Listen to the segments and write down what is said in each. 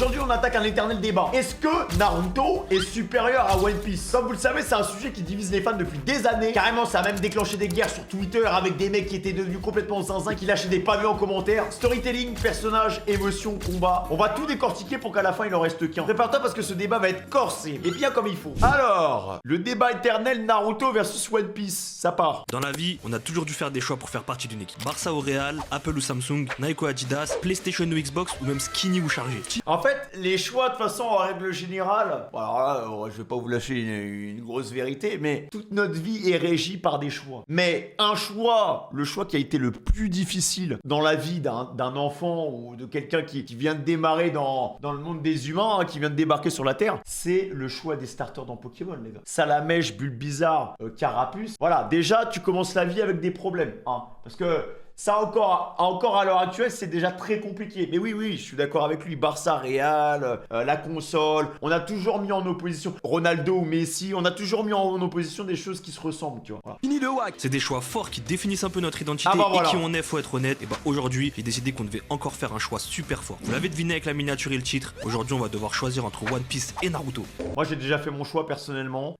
Aujourd'hui, on attaque un éternel débat. Est-ce que Naruto est supérieur à One Piece? Comme vous le savez, c'est un sujet qui divise les fans depuis des années. Carrément, ça a même déclenché des guerres sur Twitter avec des mecs qui étaient devenus complètement zinzin, qui lâchaient des pavés en commentaire. Storytelling, personnages, émotions, combat. On va tout décortiquer pour qu'à la fin, il en reste qu'un. Prépare-toi parce que ce débat va être corsé et bien comme il faut. Alors, le débat éternel Naruto versus One Piece, ça part. Dans la vie, on a toujours dû faire des choix pour faire partie d'une équipe. Barça ou Real, Apple ou Samsung, Nike ou Adidas, PlayStation ou Xbox ou même skinny ou chargé. En fait, les choix, de façon, en règle générale, bon, alors là, je vais pas vous lâcher une grosse vérité, mais toute notre vie est régie par des choix. Mais un choix, le choix qui a été le plus difficile dans la vie d'un enfant ou de quelqu'un qui vient de démarrer dans le monde des humains, hein, qui vient de débarquer sur la Terre, c'est le choix des starters dans Pokémon, les gars. Salamèche, Bulbizarre, Carapuce. Voilà, déjà, tu commences la vie avec des problèmes, hein, parce que ça encore à l'heure actuelle, c'est déjà très compliqué. Mais oui, je suis d'accord avec lui. Barça, Real, la console. On a toujours mis en opposition Ronaldo ou Messi. On a toujours mis en opposition des choses qui se ressemblent, tu vois. Voilà. Fini le wack. C'est des choix forts qui définissent un peu notre identité voilà. Et qui on est, faut être honnête. Et bah aujourd'hui, j'ai décidé qu'on devait encore faire un choix super fort. Vous l'avez deviné avec la miniature et le titre. Aujourd'hui, on va devoir choisir entre One Piece et Naruto. Moi, j'ai déjà fait mon choix personnellement.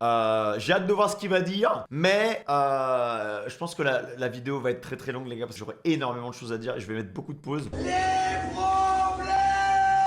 J'ai hâte de voir ce qu'il va dire. Mais je pense que la vidéo va être très très longue, les gars, parce que j'aurai énormément de choses à dire et je vais mettre beaucoup de pauses.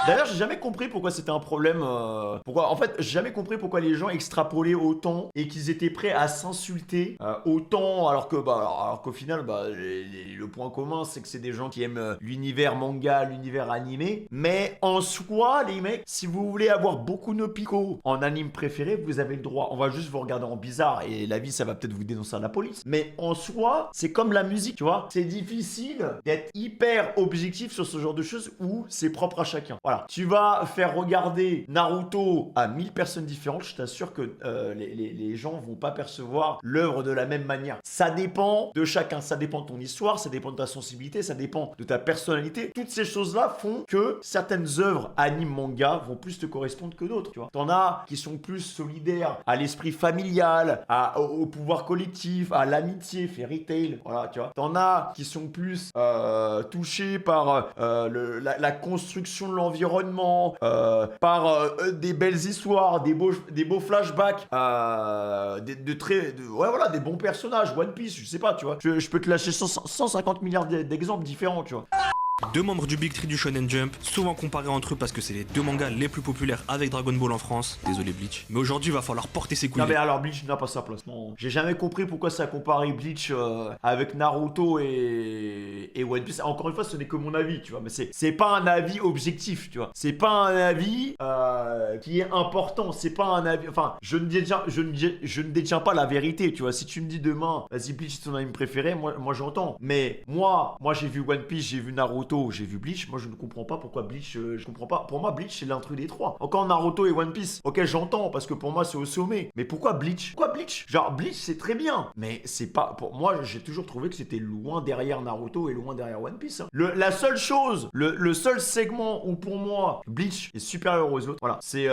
D'ailleurs, j'ai jamais compris pourquoi c'était un problème. En fait, j'ai jamais compris pourquoi les gens extrapolaient autant et qu'ils étaient prêts à s'insulter autant, alors qu'au final, le point commun, c'est que c'est des gens qui aiment l'univers manga, l'univers animé. Mais en soi, les mecs, si vous voulez avoir beaucoup de picots en anime préféré, vous avez le droit. On va juste vous regarder en bizarre et la vie, ça va peut-être vous dénoncer à la police. Mais en soi, c'est comme la musique, tu vois. C'est difficile d'être hyper objectif sur ce genre de choses où c'est propre à chacun. Voilà. Tu vas faire regarder Naruto à 1000 personnes différentes, je t'assure que les gens vont pas percevoir l'œuvre de la même manière. Ça dépend de chacun, ça dépend de ton histoire, ça dépend de ta sensibilité, ça dépend de ta personnalité. Toutes ces choses-là font que certaines œuvres anime manga vont plus te correspondre que d'autres, tu vois. T'en as qui sont plus solidaires à l'esprit familial, au pouvoir collectif, à l'amitié, Fairy Tail, voilà, tu vois. T'en as qui sont plus touchés par la construction de l'environnement, par des belles histoires, des beaux flashbacks, des bons personnages. One Piece, je sais pas, tu vois. Je peux te lâcher 150 milliards d'exemples différents, tu vois. Deux membres du Big Three du Shonen Jump, souvent comparés entre eux parce que c'est les deux mangas les plus populaires avec Dragon Ball en France. Désolé Bleach. Mais aujourd'hui, il va falloir porter ses couilles. Non mais alors Bleach n'a pas sa place. Non. J'ai jamais compris pourquoi ça comparait Bleach avec Naruto et One Piece. Encore une fois, ce n'est que mon avis, tu vois. Mais c'est pas un avis objectif, tu vois. C'est pas un avis qui est important. C'est pas un avis. Enfin, je ne détiens pas la vérité, tu vois. Si tu me dis demain, vas-y Bleach c'est ton anime préféré, moi j'entends. Mais moi j'ai vu One Piece, j'ai vu Naruto, j'ai vu Bleach, moi je ne comprends pas pourquoi Bleach, je comprends pas. Pour moi Bleach c'est l'intrus des trois. Encore Naruto et One Piece, ok j'entends parce que pour moi c'est au sommet. Mais pourquoi Bleach? Genre Bleach c'est très bien, mais c'est pas, pour moi j'ai toujours trouvé que c'était loin derrière Naruto et loin derrière One Piece, hein. La seule chose, le seul segment où pour moi Bleach est supérieur aux autres, voilà, c'est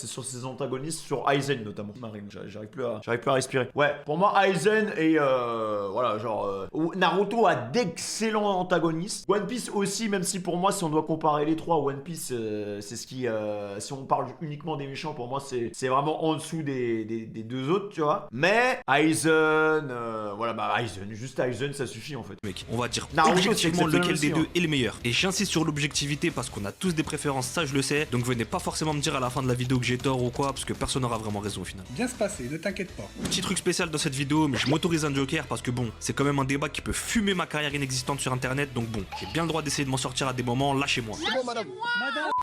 sur ses antagonistes, sur Aizen notamment. Marine, j'arrive plus à respirer. Ouais, pour moi Aizen et voilà, genre Naruto a d'excellents antagonistes. One Piece aussi, même si pour moi, si on doit comparer les trois, One Piece, c'est ce qui, si on parle uniquement des méchants, pour moi, c'est vraiment en dessous des deux autres, tu vois. Mais Aizen, Aizen, juste Aizen, ça suffit en fait. Mec, on va dire Naruto, objectivement lequel aussi, des deux hein. est le meilleur. Et j'insiste sur l'objectivité parce qu'on a tous des préférences, ça je le sais. Donc venez pas forcément me dire à la fin de la vidéo que j'ai tort ou quoi, parce que personne n'aura vraiment raison au final. Bien se passer, ne t'inquiète pas. Petit truc spécial dans cette vidéo, mais je m'autorise un joker parce que bon, c'est quand même un débat qui peut fumer ma carrière inexistante sur internet. Donc bon, j'ai bien le droit d'essayer de m'en sortir à des moments, lâchez-moi.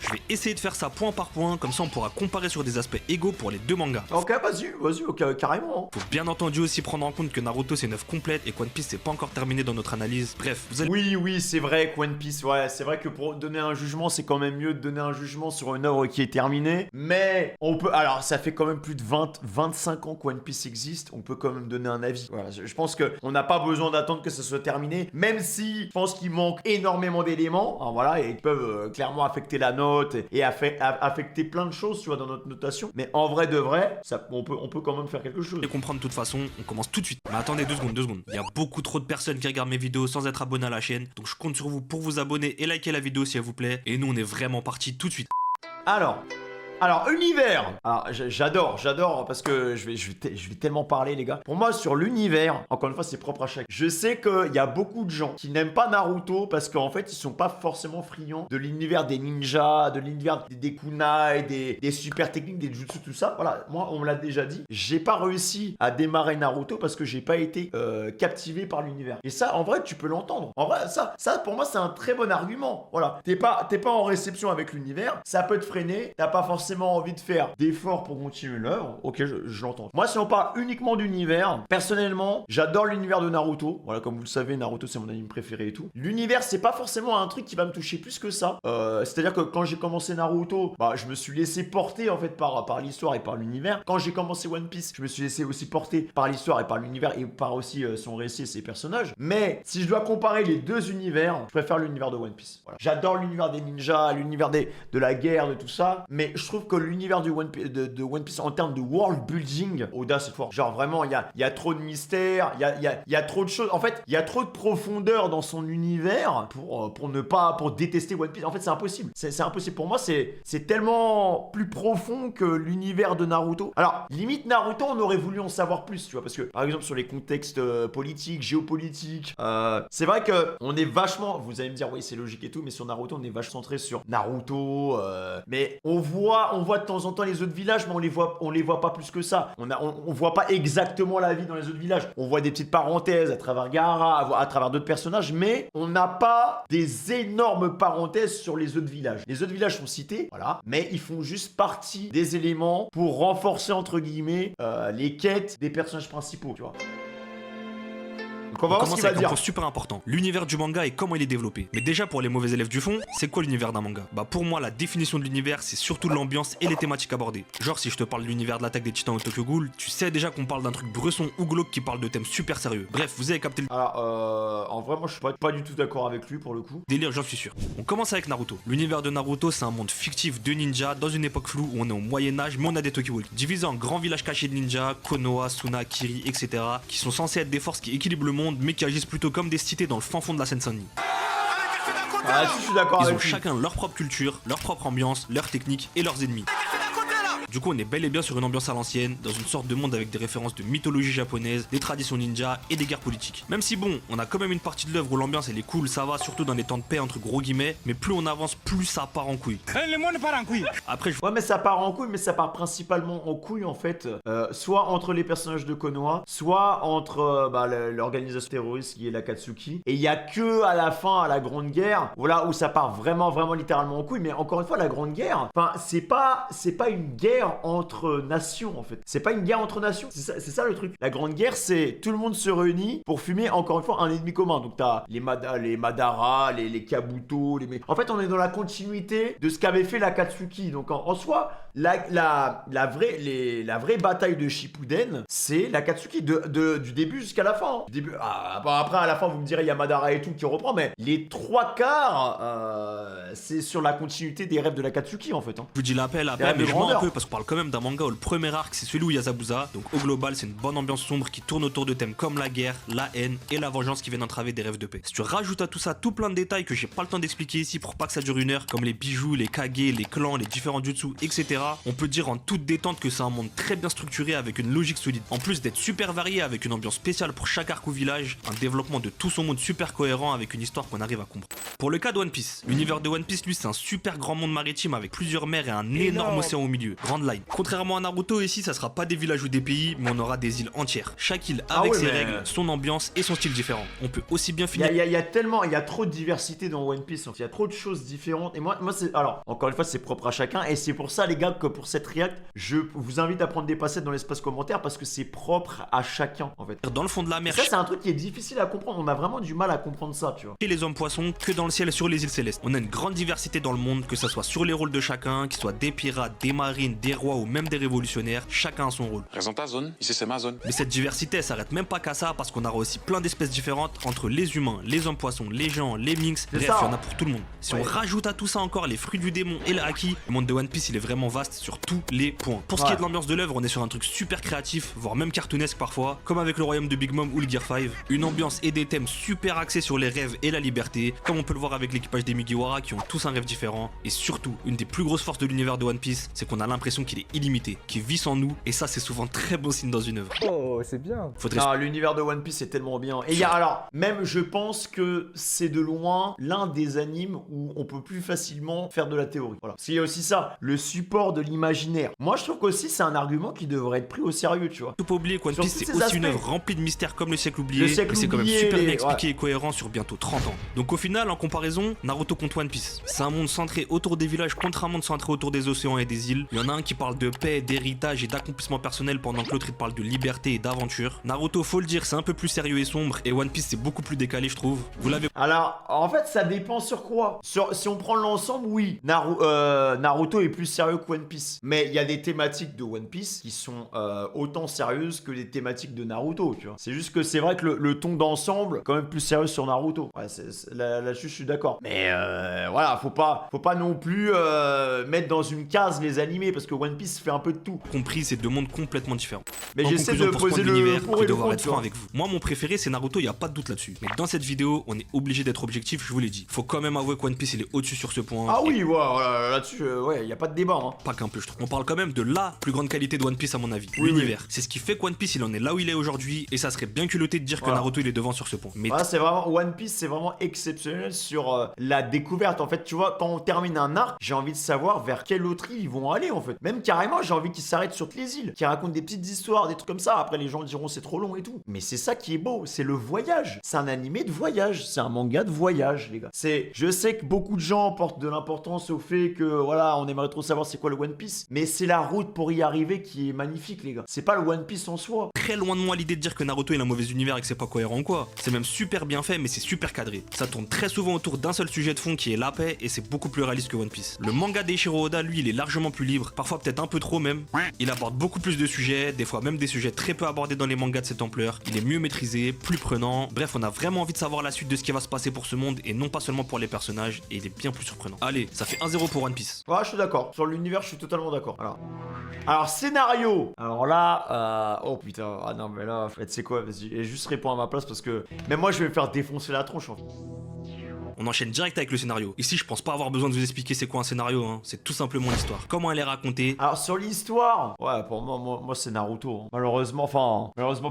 Je vais essayer de faire ça point par point, comme ça on pourra comparer sur des aspects égaux pour les deux mangas. Ok, vas-y, ok, carrément. Hein. Faut bien entendu aussi prendre en compte que Naruto c'est une œuvre complète et One Piece c'est pas encore terminé dans notre analyse. Bref, vous allez... Oui, c'est vrai que One Piece, ouais, c'est vrai que pour donner un jugement, c'est quand même mieux de donner un jugement sur une œuvre qui est terminée. Mais on peut, alors ça fait quand même plus de 25 ans que One Piece existe, on peut quand même donner un avis. Voilà, je pense qu'on n'a pas besoin d'attendre que ça soit terminé, même si je pense qu'il manque énormément d'éléments, hein, voilà, et ils peuvent clairement affecter la note et affecter plein de choses, tu vois, dans notre notation. Mais en vrai de vrai, on peut quand même faire quelque chose. Et comprendre de toute façon, on commence tout de suite. Mais attendez 2 secondes. Il y a beaucoup trop de personnes qui regardent mes vidéos sans être abonnés à la chaîne, donc je compte sur vous pour vous abonner et liker la vidéo si elle vous plaît. Et nous on est vraiment parti tout de suite. Alors, univers. Alors, j'adore parce que je vais tellement parler, les gars. Pour moi, sur l'univers, encore une fois, c'est propre à chacun. Je sais qu'il y a beaucoup de gens qui n'aiment pas Naruto parce qu'en fait, ils sont pas forcément friands de l'univers des ninjas, de l'univers des kunai, des super techniques, des jutsu, tout ça. Voilà, moi, on me l'a déjà dit. J'ai pas réussi à démarrer Naruto parce que j'ai pas été captivé par l'univers. Et ça, en vrai, tu peux l'entendre. En vrai, ça, pour moi, c'est un très bon argument. Voilà, t'es pas en réception avec l'univers, ça peut te freiner. T'as pas forcément envie de faire d'efforts pour continuer l'œuvre, ok, je l'entends. Moi, si on parle uniquement d'univers, personnellement, j'adore l'univers de Naruto. Voilà, comme vous le savez, Naruto, c'est mon anime préféré et tout. L'univers, c'est pas forcément un truc qui va me toucher plus que ça. C'est-à-dire que quand j'ai commencé Naruto, bah, je me suis laissé porter, en fait, par l'histoire et par l'univers. Quand j'ai commencé One Piece, je me suis laissé aussi porter par l'histoire et par l'univers et par aussi son récit et ses personnages. Mais, si je dois comparer les deux univers, je préfère l'univers de One Piece. Voilà. J'adore l'univers des ninjas, l'univers de la guerre, de tout ça, mais je trouve que l'univers de One Piece en termes de world building, Oda c'est fort. Genre vraiment, il y a trop de mystères, il y a trop de choses. En fait, il y a trop de profondeur dans son univers pour détester One Piece. En fait, c'est impossible. C'est impossible. Pour moi, c'est tellement plus profond que l'univers de Naruto. Alors, limite Naruto, on aurait voulu en savoir plus, tu vois, parce que par exemple sur les contextes politiques, géopolitiques, c'est vrai que on est vachement. Vous allez me dire, oui, c'est logique et tout, mais sur Naruto, on est vachement centré sur Naruto. Mais on voit de temps en temps les autres villages, mais on les voit pas plus que ça. On voit pas exactement la vie dans les autres villages. On voit des petites parenthèses à travers Gaara, à travers d'autres personnages, mais on n'a pas des énormes parenthèses sur les autres villages. Les autres villages sont cités, voilà, mais ils font juste partie des éléments pour renforcer entre guillemets les quêtes des personnages principaux, tu vois. On commence avec un point super important, l'univers du manga et comment il est développé. Mais déjà pour les mauvais élèves du fond, c'est quoi l'univers d'un manga? Bah pour moi la définition de l'univers c'est surtout l'ambiance et les thématiques abordées. Genre si je te parle de l'univers de l'attaque des titans au Tokyo Ghoul, tu sais déjà qu'on parle d'un truc bresson ou glauque qui parle de thèmes super sérieux. Bref, vous avez capté le... Alors en vrai moi je suis pas du tout d'accord avec lui pour le coup. Délire, j'en suis sûr. On commence avec Naruto. L'univers de Naruto c'est un monde fictif de ninjas dans une époque floue où on est au Moyen-Âge mais on a des Tokiwoki. Divisé en grands villages cachés de ninjas, Konoha, Suna, Kiri, etc. qui sont censés être des forces qui équilibrent le monde mais qui agissent plutôt comme des cités dans le fin fond de la Seine-Saint-Denis. Ah, je suis d'accord avec lui. Ils ont chacun leur propre culture, leur propre ambiance, leurs techniques et leurs ennemis. Du coup, on est bel et bien sur une ambiance à l'ancienne, dans une sorte de monde avec des références de mythologie japonaise, des traditions ninja et des guerres politiques. Même si bon, on a quand même une partie de l'œuvre où l'ambiance elle est cool, ça va, surtout dans les temps de paix entre gros guillemets, mais plus on avance, plus ça part en couille. Le monde part en couille. Après, ouais, mais ça part en couille, mais ça part principalement en couille en fait, soit entre les personnages de Konoha, soit entre l'organisation terroriste qui est l'Akatsuki. Et il y a que à la fin, à la Grande Guerre, voilà où ça part vraiment littéralement en couille. Mais encore une fois, la Grande Guerre, enfin c'est pas une guerre entre nations en fait. C'est pas une guerre entre nations. C'est ça le truc. La Grande Guerre, c'est tout le monde se réunit pour fumer encore une fois un ennemi commun. Donc t'as les Madara, les Kabuto, En fait, on est dans la continuité de ce qu'avait fait l'Akatsuki. Donc en soi, la vraie bataille de Shippuden, c'est l'Akatsuki du début jusqu'à la fin. Hein. Du début, après à la fin, vous me direz il y a Madara et tout qui reprend, mais les 3/4, c'est sur la continuité des rêves de l'Akatsuki en fait. Hein. Je vous dis l'appel, mais je mens un peu parce qu'on parle quand même d'un manga où le premier arc c'est celui où il y a Zabuza. Donc au global, c'est une bonne ambiance sombre qui tourne autour de thèmes comme la guerre, la haine et la vengeance qui viennent entraver des rêves de paix. Si tu rajoutes à tout ça tout plein de détails que j'ai pas le temps d'expliquer ici pour pas que ça dure une heure, comme les bijoux, les kage, les clans, les différents jutsu, etc. On peut dire en toute détente que c'est un monde très bien structuré avec une logique solide. En plus d'être super varié avec une ambiance spéciale pour chaque arc ou village, un développement de tout son monde super cohérent avec une histoire qu'on arrive à comprendre. Pour le cas de One Piece, l'univers de One Piece lui c'est un super grand monde maritime avec plusieurs mers et un énorme océan au milieu. Grande line. Contrairement à Naruto, ici ça sera pas des villages ou des pays, mais on aura des îles entières. Chaque île avec ses règles, son ambiance et son style différent. On peut aussi bien finir. Il y a trop de diversité dans One Piece. Il y a trop de choses différentes. Et moi c'est. Alors, encore une fois, c'est propre à chacun. Et c'est pour ça, les gars, que pour cette react, je vous invite à prendre des passettes dans l'espace commentaire parce que c'est propre à chacun, en fait. Dans le fond de la mer. Ça, c'est un truc qui est difficile à comprendre. On a vraiment du mal à comprendre ça, tu vois. Et les hommes poissons que dans le ciel sur les îles célestes. On a une grande diversité dans le monde, que ça soit sur les rôles de chacun, qu'ils soient des pirates, des marines, des rois ou même des révolutionnaires, chacun a son rôle. Reste dans ta zone, ici c'est ma zone. Mais cette diversité, elle s'arrête même pas qu'à ça, parce qu'on aura aussi plein d'espèces différentes entre les humains, les hommes poissons, les géants, les minx, bref, il y en a pour tout le monde. Si on rajoute à tout ça encore les fruits du démon et le haki, le monde de One Piece il est vraiment vaste sur tous les points. Pour ce qui est de l'ambiance de l'œuvre, on est sur un truc super créatif, voire même cartoonesque parfois, comme avec le royaume de Big Mom ou le Gear 5. Une ambiance et des thèmes super axés sur les rêves et la liberté, comme on peut le voir avec l'équipage des Mugiwara qui ont tous un rêve différent. Et surtout, une des plus grosses forces de l'univers de One Piece, c'est qu'on a l'impression qu'il est illimité, qu'il vit sans nous, et ça c'est souvent très bon signe dans une œuvre. Oh, c'est bien. Non, l'univers de One Piece est tellement bien. Et il y a alors, même je pense que c'est de loin l'un des animes où on peut plus facilement faire de la théorie. Voilà. Parce qu'il y a aussi ça, le support de l'imaginaire. Moi je trouve qu'aussi c'est un argument qui devrait être pris au sérieux, tu vois. Faut pas oublier que One Piece c'est aussi une œuvre remplie de mystères comme le siècle oublié, mais c'est quand même super bien expliqué et cohérent sur bientôt 30 ans. Donc au final, en comparaison, Naruto contre One Piece, c'est un monde centré autour des villages contre un monde centré autour des océans et des îles. Il y en a un qui parle de paix, d'héritage et d'accomplissement personnel pendant que l'autre il parle de liberté et d'aventure. Naruto, faut le dire, c'est un peu plus sérieux et sombre, et One Piece c'est beaucoup plus décalé je trouve. Vous l'avez... Alors, en fait ça dépend sur quoi. Si on prend l'ensemble, oui, Naruto est plus sérieux que One Piece. Mais il y a des thématiques de One Piece qui sont autant sérieuses que les thématiques de Naruto, tu vois. C'est juste que c'est vrai que le ton d'ensemble est quand même plus sérieux sur Naruto. Ouais, là-dessus je suis d'accord. Mais voilà, faut pas non plus mettre dans une case les animés parce que One Piece fait un peu de tout. Compris, c'est deux mondes complètement différents. Mais j'essaie de poser l'univers pour et et le devoir contre, être franc avec vous. Moi mon préféré c'est Naruto, y a pas de doute là-dessus. Mais dans cette vidéo, on est obligé d'être objectif, je vous l'ai dit. Faut quand même avouer que One Piece il est au-dessus sur ce point. Ah oui, voilà, là-dessus, ouais, y a pas de débat. Hein. Pas qu'un peu, je trouve. On parle quand même de la plus grande qualité de One Piece à mon avis, l'univers. C'est ce qui fait que One Piece il en est là où il est aujourd'hui, et ça serait bien culotté de dire que Naruto il est devant sur ce point. Mais c'est vraiment One Piece, c'est vraiment exceptionnel sur la découverte. En fait, tu vois, quand on termine un arc, j'ai envie de savoir vers quelle autre île ils vont aller en fait. Même carrément, j'ai envie qu'ils s'arrêtent sur toutes les îles, qu'ils racontent des petites histoires, des trucs comme ça. Après, les gens diront c'est trop long et tout. Mais c'est ça qui est beau, c'est le voyage. C'est un animé de voyage, c'est un manga de voyage, les gars. Je sais que beaucoup de gens portent de l'importance au fait que voilà, on aimerait trop savoir c'est quoi le One Piece, mais c'est la route pour y arriver qui est magnifique, les gars. C'est pas le One Piece en soi. Très loin de moi l'idée de dire que Naruto est un mauvais univers et que c'est pas cohérent quoi. C'est même super bien fait, mais c'est super cadré. Ça tourne très souvent autour d'un seul sujet de fond qui est la paix, et c'est beaucoup plus réaliste que One Piece. Le manga d'Eiichiro Oda, lui, il est largement plus libre, parfois peut-être un peu trop même. Il aborde beaucoup plus de sujets, des fois même des sujets très peu abordés dans les mangas de cette ampleur. Il est mieux maîtrisé, plus prenant. Bref, on a vraiment envie de savoir la suite de ce qui va se passer pour ce monde, et non pas seulement pour les personnages, et il est bien plus surprenant. Allez, ça fait 1-0 pour One Piece. Ouais, je suis d'accord. Sur l'univers, je suis totalement d'accord. Alors, scénario. Alors là, oh putain, ah non, mais là, en fait, c'est quoi? Vas-y, juste réponds à ma place parce que même moi, je vais me faire défoncer la tronche en fait. On enchaîne direct avec le scénario. Ici, je pense pas avoir besoin de vous expliquer c'est quoi un scénario, hein. C'est tout simplement l'histoire. Comment elle est racontée. Alors sur l'histoire, ouais, pour moi c'est Naruto. Hein. Malheureusement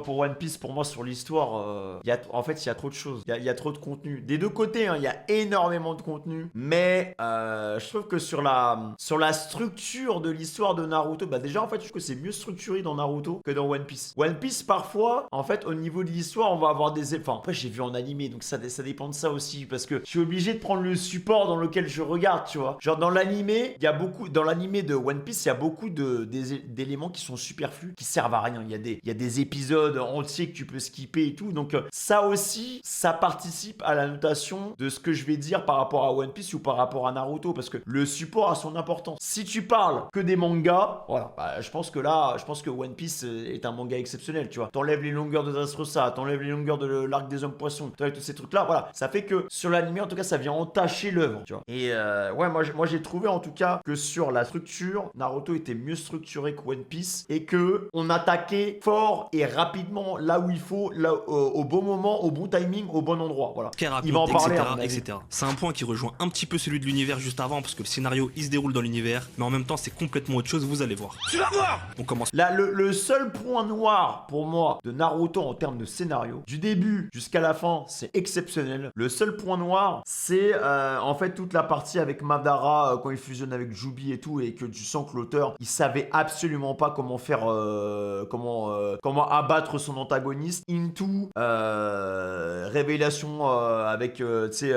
pour One Piece, pour moi sur l'histoire, en fait il y a trop de choses. Il y a trop de contenu. Des deux côtés, il y a énormément de contenu. Mais je trouve que sur la structure de l'histoire de Naruto, bah déjà en fait je trouve que c'est mieux structuré dans Naruto que dans One Piece. One Piece parfois, en fait au niveau de l'histoire, on va avoir des... Enfin après j'ai vu en animé, donc ça dépend de ça aussi. Parce que je suis obligé de prendre le support dans lequel je regarde, tu vois. Genre dans l'animé, dans l'animé de One Piece, il y a beaucoup d'éléments qui sont superflus, qui servent à rien. Il y a des épisodes entiers que tu peux skipper et tout. Donc ça aussi, ça participe à la notation de ce que je vais dire par rapport à One Piece ou par rapport à Naruto, parce que le support a son importance. Si tu parles que des mangas, voilà, bah, je pense que One Piece est un manga exceptionnel, tu vois. T'enlèves les longueurs de Dressrosa, t'enlèves les longueurs de l'arc des hommes poissons, t'enlèves tous ces trucs-là, voilà. Ça fait que sur l'animé, en tout cas, ça vient entacher l'œuvre, tu vois. Et ouais, moi j'ai trouvé en tout cas que sur la structure, Naruto était mieux structuré que One Piece et que on attaquait fort et rapidement là où il faut, là, au bon moment, au bon timing, au bon endroit, voilà. Il va en parler, etc. C'est un point qui rejoint un petit peu celui de l'univers juste avant, parce que le scénario il se déroule dans l'univers, mais en même temps c'est complètement autre chose, vous allez voir. Tu vas voir. On commence. Là, le seul point noir pour moi de Naruto en termes de scénario, du début jusqu'à la fin, c'est exceptionnel. Le seul point noir, c'est en fait toute la partie avec Madara quand il fusionne avec Jubi et tout, et que tu sens que l'auteur il savait absolument pas comment faire comment abattre son antagoniste. Into révélation avec tu sais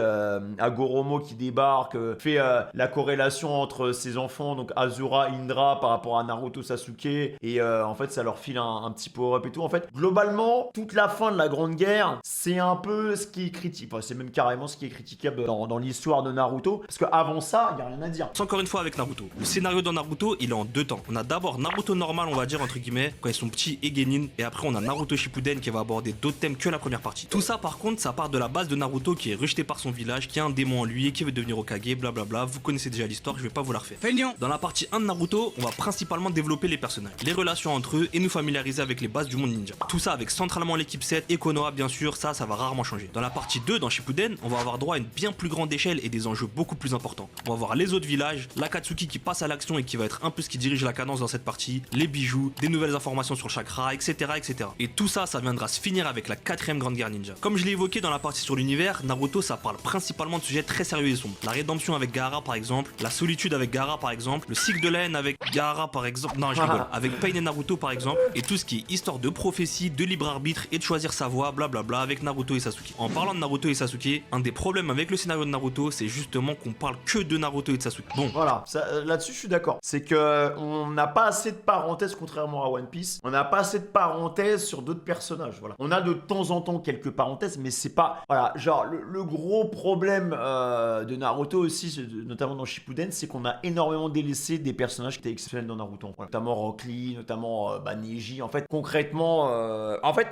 Agoromo qui débarque, fait la corrélation entre ses enfants, donc Azura, Indra par rapport à Naruto, Sasuke, et en fait ça leur file un petit power-up et tout. En fait globalement toute la fin de la Grande Guerre, c'est un peu ce qui est critique, enfin c'est même carrément ce qui est critique. petit cap dans l'histoire de Naruto, parce qu'avant ça, il y a rien à dire. C'est encore une fois avec Naruto. Le scénario dans Naruto, il est en 2 temps. On a d'abord Naruto normal, on va dire entre guillemets, quand ils sont petits et Genin, et après on a Naruto Shippuden qui va aborder d'autres thèmes que la première partie. Tout ça par contre, ça part de la base de Naruto qui est rejeté par son village, qui a un démon en lui et qui veut devenir Hokage, blablabla. Vous connaissez déjà l'histoire, je vais pas vous la refaire. Dans la partie 1 de Naruto, on va principalement développer les personnages, les relations entre eux et nous familiariser avec les bases du monde ninja. Tout ça avec centralement l'équipe 7 et Konoha bien sûr, ça va rarement changer. Dans la partie 2, dans Shippuden, on va avoir droit à une bien plus grande échelle et des enjeux beaucoup plus importants. On va voir les autres villages, l'Akatsuki qui passe à l'action et qui va être un peu ce qui dirige la cadence dans cette partie, les bijoux, des nouvelles informations sur le chakra, etc. etc. Et tout ça, ça viendra se finir avec la 4ème grande guerre ninja. Comme je l'ai évoqué dans la partie sur l'univers, Naruto ça parle principalement de sujets très sérieux et sombres. La rédemption avec Gaara par exemple, la solitude avec Gaara par exemple, le cycle de la haine avec Gaara par exemple, non je rigole, avec Pain et Naruto par exemple, et tout ce qui est histoire de prophétie, de libre arbitre et de choisir sa voie, blablabla avec Naruto et Sasuke. En parlant de Naruto et Sasuke, un des problèmes avec le scénario de Naruto, c'est justement qu'on parle que de Naruto et de Sasuke. Bon, voilà, là-dessus je suis d'accord. C'est que on n'a pas assez de parenthèses, contrairement à One Piece. On n'a pas assez de parenthèses sur d'autres personnages. Voilà. On a de temps en temps quelques parenthèses, mais c'est pas. Voilà, genre le gros problème de Naruto aussi, notamment dans Shippuden, c'est qu'on a énormément délaissé des personnages qui étaient exceptionnels dans Naruto. Voilà. Notamment Rock Lee, notamment Neji. En fait, concrètement,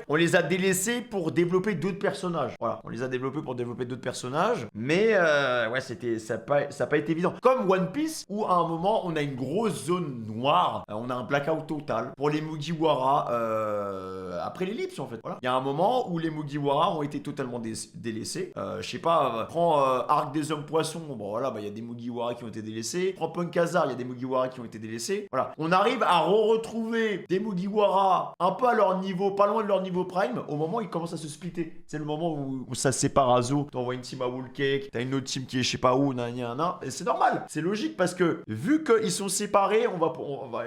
on les a délaissés pour développer d'autres personnages. Voilà, on les a développés pour développer d'autres personnages, mais ouais, ça n'a pas été évident. Comme One Piece, où à un moment, on a une grosse zone noire, on a un blackout total pour les Mugiwara après l'ellipse en fait. Voilà. Il y a un moment où les Mugiwara ont été totalement délaissés. Je sais pas, prends Arc des Hommes Poissons, bon voilà, il y a des Mugiwara qui ont été délaissés. Prends Punk Hazard, il y a des Mugiwara qui ont été délaissés. Voilà. On arrive à retrouver des Mugiwara un peu à leur niveau, pas loin de leur niveau prime, au moment où ils commencent à se splitter. C'est le moment où ça se sépare à Zo. T'envoies une team à Whole Cake, t'as une autre team qui est je sais pas où, et c'est normal, c'est logique parce que vu qu'ils sont séparés,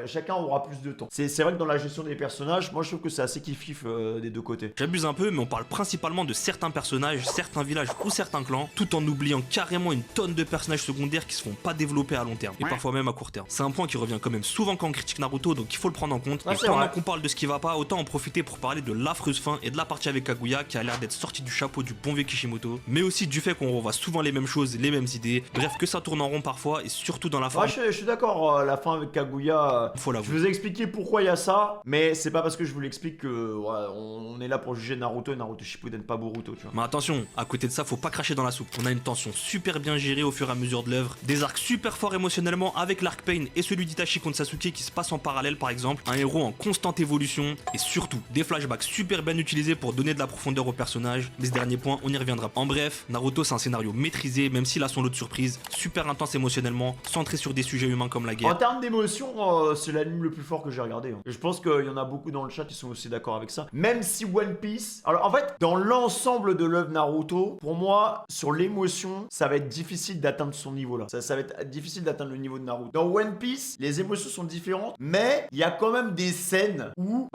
chacun aura plus de temps. C'est vrai que dans la gestion des personnages, moi je trouve que c'est assez kiff-kiff des deux côtés. J'abuse un peu, mais on parle principalement de certains personnages, certains villages ou certains clans, tout en oubliant carrément une tonne de personnages secondaires qui se font pas développer à long terme, et parfois même à court terme. C'est un point qui revient quand même souvent quand on critique Naruto, donc il faut le prendre en compte. Et pendant qu'on parle de ce qui va pas, autant en profiter pour parler de l'affreuse fin et de la partie avec Kaguya qui a l'air d'être sortie du chapeau du bon vieux Kishimoto, mais aussi du fait qu'on revoit souvent les mêmes choses, les mêmes idées, bref que ça tourne en rond parfois, et surtout dans la fin. Ouais, je suis d'accord, la fin avec Kaguya, faut l'avouer. Je vous ai expliqué pourquoi il y a ça, mais c'est pas parce que je vous l'explique que on est là pour juger Naruto et Naruto Shippuden, pas Boruto, tu vois. Mais attention, à côté de ça, faut pas cracher dans la soupe. On a une tension super bien gérée au fur et à mesure de l'œuvre, des arcs super forts émotionnellement avec l'arc Pain et celui d'Itachi contre Sasuke qui se passe en parallèle par exemple, un héros en constante évolution, et surtout des flashbacks super bien utilisés pour donner de la profondeur au personnage, mais ce dernier point, on y reviendra. En bref, Naruto c'est un scénario maîtrisé, même s'il a son lot de surprises, super intense émotionnellement, centré sur des sujets humains comme la guerre. En termes d'émotion, c'est l'anime le plus fort que j'ai regardé. Et je pense qu'il y en a beaucoup dans le chat qui sont aussi d'accord avec ça. Même si One Piece... Alors en fait, dans l'ensemble de l'œuvre Naruto, pour moi, sur l'émotion, ça va être difficile d'atteindre son niveau là. Ça va être difficile d'atteindre le niveau de Naruto. Dans One Piece, les émotions sont différentes, mais il y a quand même des scènes où,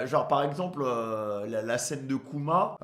genre par exemple, la scène de Kuma,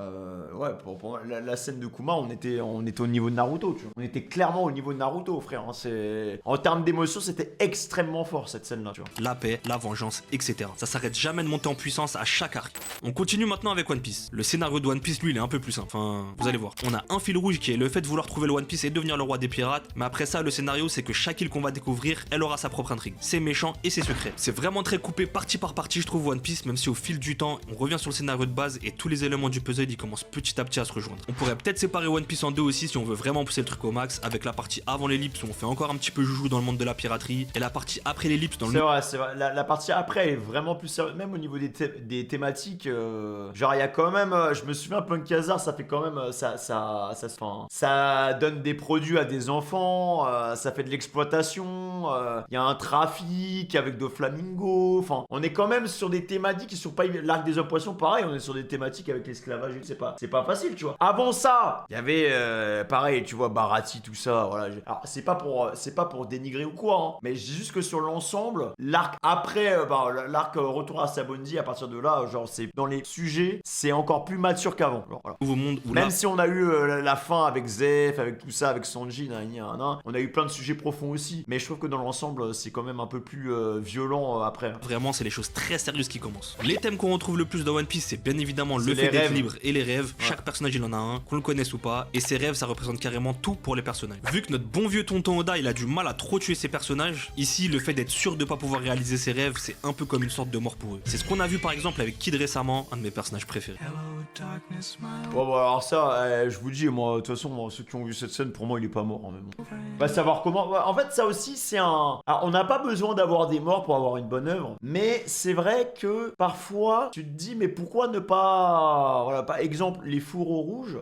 pour la scène de Kuma, on était au niveau de Naruto, tu vois. On était clairement au niveau de Naruto, frère. Hein. En termes d'émotion, c'était extrêmement fort cette scène-là, tu vois. La paix, la vengeance, etc. Ça s'arrête jamais de monter en puissance à chaque arc. On continue maintenant avec One Piece. Le scénario de One Piece, lui, il est un peu plus simple. Enfin, vous allez voir. On a un fil rouge qui est le fait de vouloir trouver le One Piece et devenir le roi des pirates. Mais après ça, le scénario, c'est que chaque île qu'on va découvrir, elle aura sa propre intrigue. Ses méchants et ses secrets. C'est vraiment très coupé partie par partie, je trouve, One Piece, même si au fil du temps, on revient sur le scénario de base et tous les éléments du puzzle, ils commencent petit à petit à se rejoindre. On pourrait peut-être séparer One Piece en deux aussi si on veut vraiment pousser le truc au max, avec la partie avant l'ellipse où on fait encore un petit peu joujou dans le monde de la piraterie, et la partie après l'ellipse dans le... C'est vrai. La partie après est vraiment plus sérieuse, même au niveau des thématiques. Genre, il y a quand même... je me souviens, Punk Hazard, ça fait quand même... Ça donne des produits à des enfants, ça fait de l'exploitation, il y a un trafic avec de flamingos, enfin, on est quand même sur des thématiques qui sont pas... L'arc des hommes poissons, pareil, on est sur des thématiques avec l'esclavage, c'est pas facile, tu vois. Avant ça, il y avait, pareil, tu vois, Baratie, tout ça, voilà. Alors, c'est pas pour dénigrer ou quoi, hein, mais je dis juste que sur l'ensemble, l'arc après, l'arc Retour à Sabondi, à partir de là, genre, c'est dans les sujets, c'est encore plus mature qu'avant. Voilà. Nouveau monde où même si on a eu la fin avec Zef, avec tout ça, avec Sanji, on a eu plein de sujets profonds aussi, mais je trouve que dans l'ensemble, c'est quand même un peu plus violent après. Vraiment, c'est les choses très sérieuses qui commencent. Les thèmes qu'on retrouve le plus dans One Piece, c'est bien évidemment le fait d'être libre et les rêves. Ouais. Chaque personnage, il en a un, qu'on le connaisse ou pas, et ses rêves, ça représente carrément tout pour les personnages. Vu que notre bon vieux tonton Oda, il a du mal à trop tuer ses personnages, ici, le fait d'être sûr de pas pouvoir réaliser ses rêves, c'est un peu comme une sorte de mort pour eux. C'est ce qu'on a vu par exemple avec Kid récemment, un de mes personnages préférés. Bon, bah, alors ça, je vous dis, moi, de toute façon, moi, ceux qui ont vu cette scène, pour moi, il est pas mort, hein, mais bon. Va savoir comment. En fait, ça aussi, c'est un. Alors, on n'a pas besoin d'avoir des morts pour avoir une bonne œuvre, mais c'est vrai que parfois, tu te dis, mais pourquoi ne pas. Voilà, par exemple, les fourreaux rouges,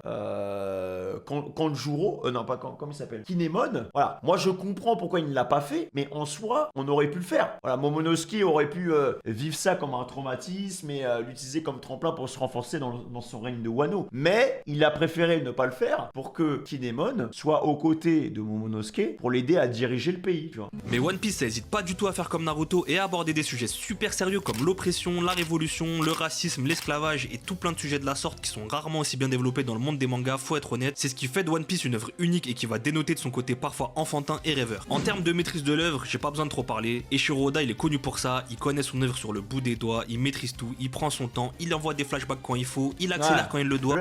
Kanjuro, non, pas comment il s'appelle, Kinemon, voilà. Moi, je comprends pourquoi il ne l'a pas fait, mais en soi, on aurait pu le faire. Voilà, Momonosuke aurait pu vivre ça comme un traumatisme et l'utiliser comme tremplin pour se renforcer dans son règne de Wano. Mais il a préféré ne pas le faire pour que Kinemon soit aux côtés de Momonosuke pour l'aider à diriger le pays, tu vois. Mais One Piece, ça hésite pas du tout à faire comme Naruto et à aborder des sujets super sérieux comme l'oppression, la révolution, le racisme, l'esclavage et tout plein de sujets de la sorte qui sont rarement aussi bien développés dans le monde des mangas, faut être honnête. C'est ce qui fait de One Piece une œuvre unique et qui va dénoter de son côté parfois enfantin et rêveur. En termes de maîtrise de l'œuvre, j'ai pas besoin de trop parler. Eiichiro Oda, il est connu pour ça, il connaît son œuvre sur le bout des doigts, il maîtrise tout, il prend son temps, il envoie des flashbacks quand il faut, il accélère quand il le doit.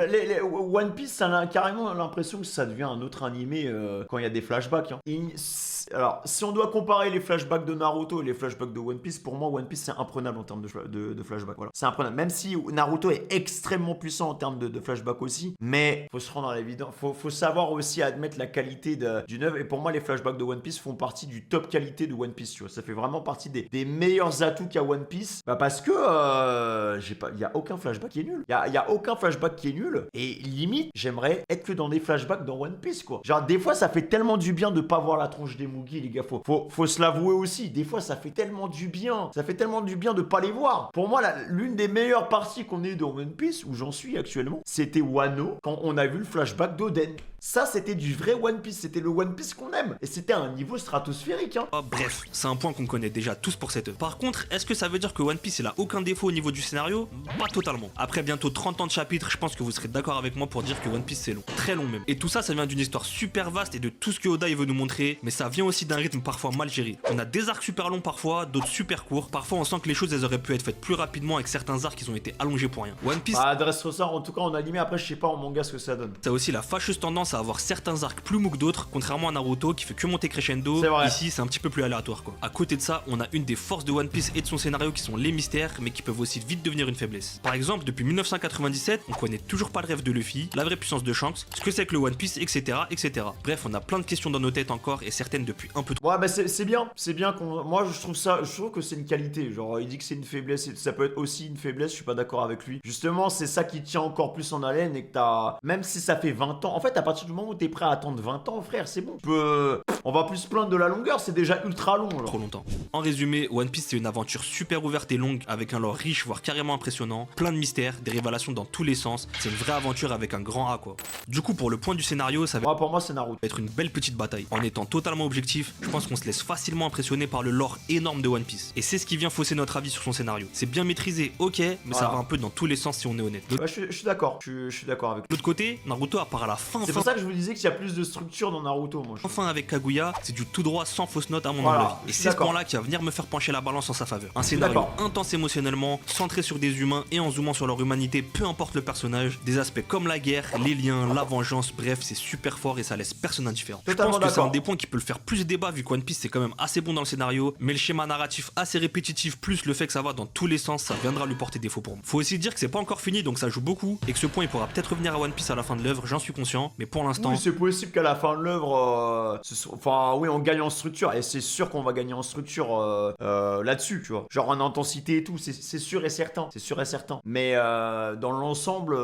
One Piece, ça a carrément l'impression que ça devient un autre animé quand il y a des flashbacks. Hein. Alors, si on doit comparer les flashbacks de Naruto et les flashbacks de One Piece, pour moi, One Piece, c'est imprenable en termes de flashbacks. Voilà. C'est imprenable. Même si Naruto est extrêmement puissant en termes de flashbacks aussi, mais faut se rendre à l'évidence. Faut savoir aussi admettre la qualité d'une œuvre. Et pour moi, les flashbacks de One Piece font partie du top qualité de One Piece. Tu vois. Ça fait vraiment partie des meilleurs atouts qu'a One Piece. Bah parce que il y a aucun flashback qui est nul. Il y a aucun flashback qui est nul. Et limite, j'aimerais être que dans des flashbacks dans One Piece, quoi. Genre, des fois, ça fait tellement du bien de pas voir la tronche des Mugi, les gars. Faut se l'avouer aussi. Des fois, ça fait tellement du bien. Ça fait tellement du bien de pas les voir. Pour moi, l'une des meilleures parties qu'on ait dans One Piece, où j'en suis actuellement, c'était Wano, quand on a vu le flashback d'Oden. Ça, c'était du vrai One Piece. C'était le One Piece qu'on aime. Et c'était un niveau stratosphérique, hein. Oh, bref, c'est un point qu'on connaît déjà tous pour cette œuvre. Par contre, est-ce que ça veut dire que One Piece, il a aucun défaut au niveau du scénario? Pas totalement. Après bientôt 30 ans de chapitres, je pense que vous serez d'accord avec moi pour dire que One Piece, c'est long. Très long même. Et tout ça, ça vient d'une histoire super vaste et de tout ce que Oda il veut nous montrer. Mais ça vient aussi d'un rythme parfois mal géré. On a des arcs super longs parfois, d'autres super courts. Parfois, on sent que les choses, elles auraient pu être faites plus rapidement avec certains arcs qui ont été allongés pour rien. One Piece. Ah, Dressrosa, en tout cas en animé, après, je sais pas en manga ce que ça donne. Ça a aussi la fâcheuse tendance à avoir certains arcs plus mou que d'autres, contrairement à Naruto qui fait que monter crescendo. Ici, c'est un petit peu plus aléatoire, quoi. À côté de ça, on a une des forces de One Piece et de son scénario qui sont les mystères, mais qui peuvent aussi vite devenir une faiblesse. Par exemple, depuis 1997, on connaît toujours pas le rêve de Luffy, la vraie puissance de Shanks, ce que c'est que le One Piece, etc., etc. Bref, on a plein de questions dans nos têtes encore et certaines depuis un peu trop. Ouais, bah c'est bien qu'on. Moi, je trouve que c'est une qualité. Genre, il dit que c'est une faiblesse et ça peut être aussi une faiblesse. Je suis pas d'accord avec lui. Justement, c'est ça qui tient encore plus en haleine et que t'as. Même si ça fait 20 ans. En fait, à partir du moment où t'es prêt à attendre 20 ans, frère, c'est bon. On va plus se plaindre de la longueur. C'est déjà ultra long. Alors. Trop longtemps. En résumé, One Piece, c'est une aventure super ouverte et longue avec un lore riche, voire carrément impressionnant. Plein de mystères, des révélations dans tous les sens. C'est une vraie aventure avec un grand A, quoi. Du coup, pour le point du scénario, ça va pour moi, c'est Naruto. Être une belle petite bataille. En étant totalement objectif, je pense qu'on se laisse facilement impressionner par le lore énorme de One Piece. Et c'est ce qui vient fausser notre avis sur son scénario. C'est bien maîtrisé, ok, mais ça va un peu dans tous les sens si on est honnête. Ouais, je suis d'accord. Je suis d'accord avec lui. De l'autre côté, Naruto, à part à la fin. C'est pour ça que je vous disais qu'il y a plus de structure dans Naruto, moi. Enfin, avec Kaguya, c'est du tout droit sans fausse note à mon avis. Et c'est ce point-là qui va venir me faire pencher la balance en sa faveur. Un scénario intense émotionnellement, centré sur des humains et en zoomant sur leur humanité, peu importe le personnage. Des aspects comme la guerre, les liens, la vengeance, bref, c'est super fort et ça laisse personne indifférent. Je pense que c'est un des points qui peut le faire plus débat vu que One Piece c'est quand même assez bon dans le scénario, mais le schéma narratif assez répétitif plus le fait que ça va dans tous les sens, ça viendra lui porter défaut pour moi. Faut aussi dire que c'est pas encore fini donc ça joue beaucoup et que ce point il pourra peut-être revenir à One Piece à la fin de l'œuvre, j'en suis conscient, mais pour l'instant. Oui, c'est possible qu'à la fin de l'œuvre, enfin oui, on gagne en structure et c'est sûr qu'on va gagner en structure là-dessus, tu vois. Genre en intensité et tout, c'est sûr et certain, Mais dans l'ensemble,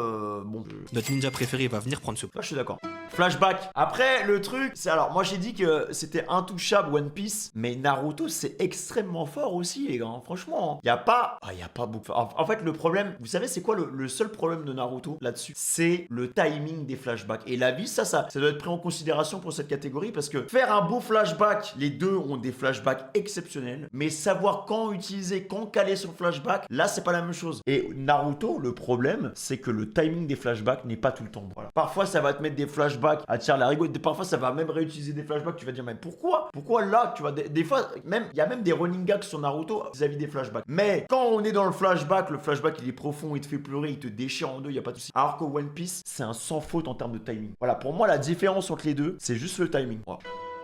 bon. Notre ninja préféré va venir prendre ce. Là, je suis d'accord. Flashback. Après, le truc, c'est alors, moi j'ai dit que c'était intouchable One Piece, mais Naruto c'est extrêmement fort aussi, les gars. Hein. Franchement, il y a pas beaucoup. En fait, le problème, vous savez, c'est quoi le seul problème de Naruto là-dessus? C'est le timing des flashbacks. Et la vie, ça doit être pris en considération pour cette catégorie parce que faire faire un beau flashback, les deux ont des flashbacks exceptionnels, mais savoir quand utiliser, quand caler sur le flashback, là c'est pas la même chose. Et Naruto, le problème, c'est que le timing des flashbacks n'est pas tout le temps bon. Voilà. Parfois ça va te mettre des flashbacks à tirer la rigole, parfois ça va même réutiliser des flashbacks, tu vas dire mais pourquoi là, tu vois, des fois, même il y a même des running gags sur Naruto vis-à-vis des flashbacks. Mais quand on est dans le flashback il est profond, il te fait pleurer, il te déchire en deux, il y a pas de souci. Alors que One Piece, c'est un sans faute en termes de timing. Voilà, pour moi la différence entre les deux, c'est juste le timing. Voilà.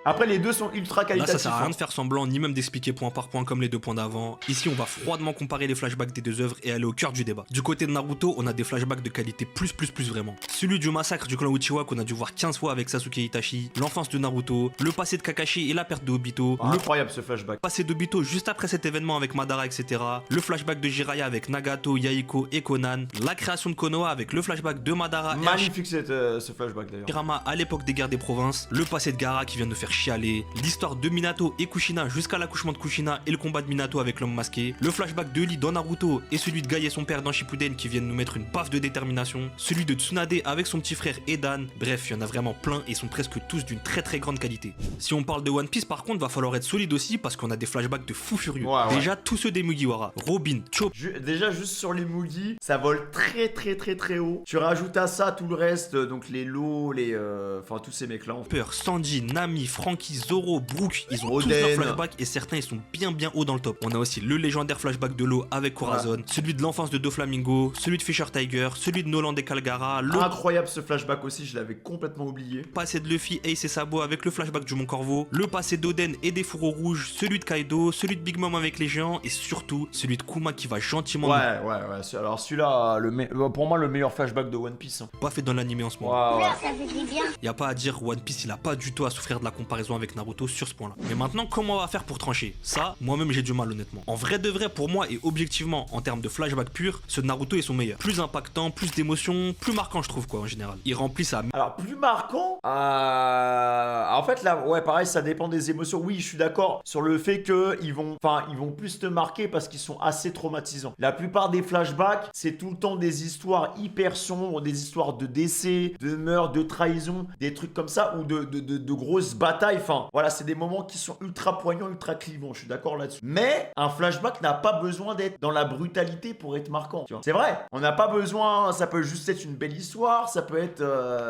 Après, les deux sont ultra qualitatifs. Là, ça sert à rien de faire semblant, ni même d'expliquer point par point comme les deux points d'avant. Ici, on va froidement comparer les flashbacks des deux œuvres et aller au cœur du débat. Du côté de Naruto, on a des flashbacks de qualité plus vraiment. Celui du massacre du clan Uchiwa qu'on a dû voir 15 fois avec Sasuke Itachi, l'enfance de Naruto, le passé de Kakashi et la perte de Obito, incroyable ce flashback. Le passé d'Obito juste après cet événement avec Madara, etc. Le flashback de Jiraiya avec Nagato, Yahiko et Conan, la création de Konoha avec le flashback de Madara. Magnifique ce flashback d'ailleurs. Hirama à l'époque des guerres des provinces, le passé de Gaara qui vient de faire chialer, l'histoire de Minato et Kushina jusqu'à l'accouchement de Kushina et le combat de Minato avec l'homme masqué, le flashback de Lee dans Naruto et celui de Guy et son père dans Shippuden qui viennent nous mettre une baffe de détermination, celui de Tsunade avec son petit frère Edan, bref, il y en a vraiment plein et ils sont presque tous d'une très grande qualité. Si on parle de One Piece par contre, va falloir être solide aussi parce qu'on a des flashbacks de fou furieux. Déjà tous ceux des Mugiwara, Robin, Chopper. Déjà juste sur les Mugi, ça vole très haut. Tu rajoutes à ça tout le reste, donc les Law, enfin tous ces mecs là. Sanji, Nami, Franky, Zoro, Brook, ils ont tous leurs flashbacks et certains ils sont bien haut dans le top. On a aussi le légendaire flashback de Law avec Corazon, celui de l'enfance de Doflamingo, celui de Fisher Tiger, celui de Noland et Calgara, incroyable ce flashback aussi, je l'avais complètement oublié. Passé de Luffy, Ace et Sabo avec le flashback du Mont Corvo, le passé d'Oden et des fourreaux rouges, celui de Kaido, celui de Big Mom avec les géants et surtout celui de Kuma qui va gentiment. Ouais. Alors celui-là, pour moi le meilleur flashback de One Piece. Pas fait dans l'anime en ce moment. Ça fait du bien. Y a pas à dire, One Piece il a pas du tout à souffrir de la comparaison avec Naruto sur ce point-là. Mais maintenant, comment on va faire pour trancher? Ça, moi-même j'ai du mal honnêtement. En vrai de vrai, pour moi et objectivement, en termes de flashback pur, ceux de Naruto ils sont meilleurs. Plus impactant, plus d'émotions, plus marquant je trouve quoi en général. Ils remplissent à... Alors plus marquant, en fait là, ouais pareil, ça dépend des émotions. Oui, je suis d'accord sur le fait que ils vont plus te marquer parce qu'ils sont assez traumatisants. La plupart des flashbacks, c'est tout le temps des histoires hyper sombres, des histoires de décès, de meurtres, de trahison, des trucs comme ça ou de grosses batailles. Enfin, voilà, c'est des moments qui sont ultra poignants, ultra clivants. Je suis d'accord là-dessus. Mais un flashback n'a pas besoin d'être dans la brutalité pour être marquant. Tu vois. C'est vrai. On n'a pas besoin. Ça peut juste être une belle histoire. Ça peut être.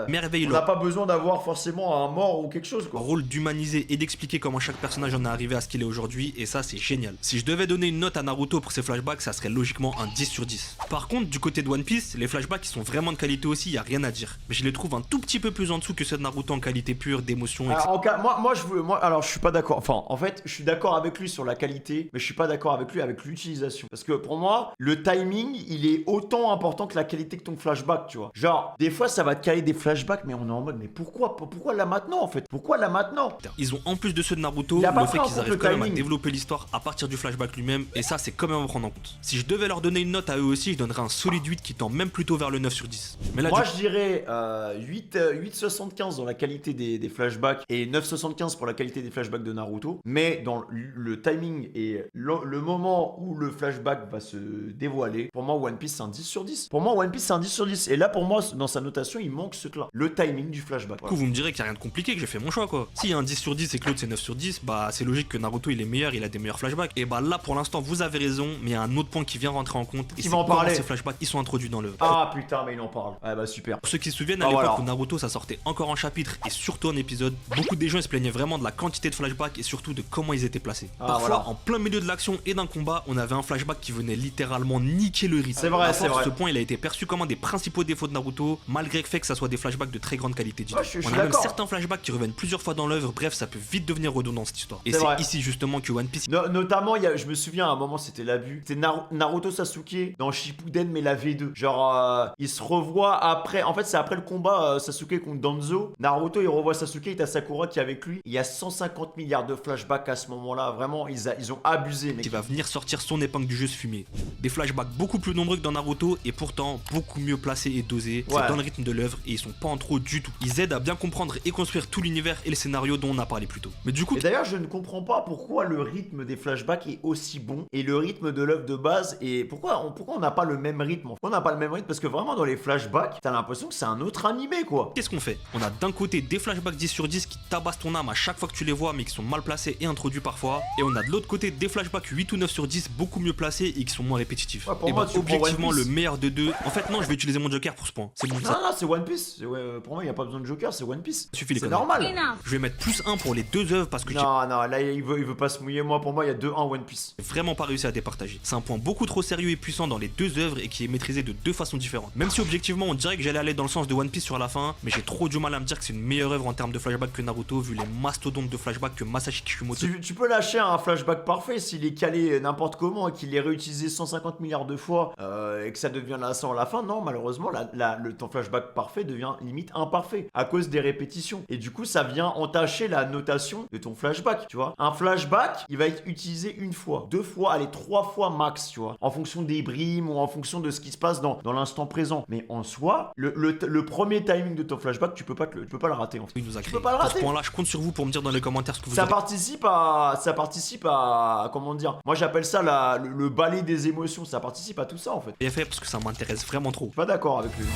Merveilleux. On n'a pas besoin d'avoir forcément un mort ou quelque chose. Quoi. Rôle d'humaniser et d'expliquer comment chaque personnage en est arrivé à ce qu'il est aujourd'hui. Et ça, c'est génial. Si je devais donner une note à Naruto pour ses flashbacks, ça serait logiquement un 10 sur 10. Par contre, du côté de One Piece, les flashbacks ils sont vraiment de qualité aussi. Y a rien à dire. Mais je les trouve un tout petit peu plus en dessous que ceux de Naruto en qualité pure, d'émotion. Alors, je suis pas d'accord. Enfin, en fait, je suis d'accord avec lui sur la qualité, mais je suis pas d'accord avec lui avec l'utilisation. Parce que pour moi, le timing, il est autant important que la qualité que ton flashback, tu vois. Genre, des fois, ça va te caler des flashbacks, mais on est en mode, mais pourquoi là maintenant, en fait? Pourquoi là maintenant? Ils ont en plus de ceux de Naruto, le fait qu'ils arrivent quand même à développer l'histoire à partir du flashback lui-même, et ça, c'est quand même à prendre en compte. Si je devais leur donner une note à eux aussi, je donnerais un solide 8 qui tend même plutôt vers le 9 sur 10. Mais là, moi, je dirais 8,75 dans la qualité des flashbacks et 9,75 pour la qualité des flashbacks de Naruto. Mais dans le timing et le moment où le flashback va se dévoiler, pour moi, One Piece, c'est un 10 sur 10. Pour moi, One Piece, c'est un 10 sur 10. Et là, pour moi, dans sa notation, il manque ce truc-là. Le timing du flashback. Du coup, vous me direz qu'il n'y a rien de compliqué, que j'ai fait mon choix, quoi. S'il y a un 10 sur 10 et que l'autre c'est 9 sur 10, bah c'est logique que Naruto il est meilleur, il a des meilleurs flashbacks. Et bah là, pour l'instant, vous avez raison, mais il y a un autre point qui vient rentrer en compte. Et c'est comment ces flashbacks ils sont introduits dans le. Ah putain, mais il en parle. Ah bah super. Pour ceux qui se souviennent, à l'époque où Naruto ça sortait encore en chapitre et surtout en épisode, beaucoup des gens se plaignaient vraiment de la quantité de flashbacks et surtout de comment ils étaient placés. Parfois, en plein milieu de l'action et d'un combat, on avait un flashback qui venait littéralement niquer le rythme. C'est vrai, c'est vrai. Ce point, il a été perçu comme un des principaux défauts de Naruto, malgré le fait que ça soit des flashbacks de très grande qualité. On a même certains flashbacks qui reviennent plusieurs fois dans l'œuvre, bref, ça peut vite devenir redondant cette histoire. Et c'est ici justement que One Piece. Notamment, je me souviens à un moment, c'était l'abus. C'était Naruto Sasuke dans Shippuden, mais la V2. Genre, il se revoit après. En fait, c'est après le combat Sasuke contre Danzo. Naruto, il revoit Sasuke, il y a Sakura qui est avec lui. Il y a 150 milliards de flashbacks à ce moment-là. Vraiment, ils ont abusé, mec. Il va venir sortir son épingle du jeu se fumer. Des flashbacks beaucoup plus nombreux que dans Naruto et pourtant beaucoup mieux placés et dosés. C'est dans le rythme de l'œuvre et ils sont pas en trop du tout. Ils aident à bien comprendre et construire tout l'univers et le scénario dont on a parlé plus tôt. Mais du coup. Et d'ailleurs, je ne comprends pas pourquoi le rythme des flashbacks est aussi bon et le rythme de l'œuvre de base. Et pourquoi on n'a pas le même rythme? Pourquoi on n'a pas le même rythme? Parce que vraiment, dans les flashbacks, t'as l'impression que c'est un autre animé, quoi. Qu'est-ce qu'on fait? On a d'un côté des flashbacks 10 sur 10 qui tabassent tabassent ton âme à chaque fois que tu les vois, mais qui sont mal placés et introduits parfois. Et on a de l'autre côté des flashbacks 8 ou 9 sur 10, beaucoup mieux placés et qui sont moins répétitifs. Ouais, pour et moi, bah, tu prends objectivement, One Piece. le meilleur de deux. En fait, non, je vais utiliser mon Joker pour ce point. C'est bon, Non, ça non, c'est One Piece. Pour moi, il n'y a pas besoin de Joker, c'est One Piece. suffit les C'est conneries. normal. Je vais mettre plus 1 pour les deux œuvres parce que j'ai Non, non, là, il veut pas se mouiller. Moi, pour moi, il y a 2-1 One Piece. vraiment pas réussi à départager. C'est un point beaucoup trop sérieux et puissant dans les deux œuvres et qui est maîtrisé de deux façons différentes. Même si objectivement on dirait que j'allais aller dans le sens de One Piece sur la fin, mais j'ai trop du mal à me dire que c'est une meilleure œuvre en termes de flashback que Naruto vu les mastodontes de flashback que Masashi Kishimoto. Tu peux lâcher un flashback parfait s'il est calé n'importe comment et qu'il est réutilisé 150 milliards de fois et que ça devient lassant à la fin. Non, malheureusement, ton flashback parfait devient limite imparfait à cause des répétitions. Et du coup, ça vient entacher la notation de ton flashback, tu vois. Un flashback, il va être utilisé une fois, 2 fois, allez, 3 fois max, tu vois. En fonction des brimes ou en fonction de ce qui se passe dans l'instant présent. Mais en soi, le premier timing de ton flashback, tu peux pas le rater en fait. Il nous a Tu créé. peux pas le Pour ce rater. point-là, je compte sur vous pour me dire dans les commentaires ce que vous Ça avez. participe à comment dire, moi j'appelle ça le balai des émotions, ça participe à tout ça en fait. Bien fait parce que ça m'intéresse vraiment trop. Je suis pas d'accord avec lui.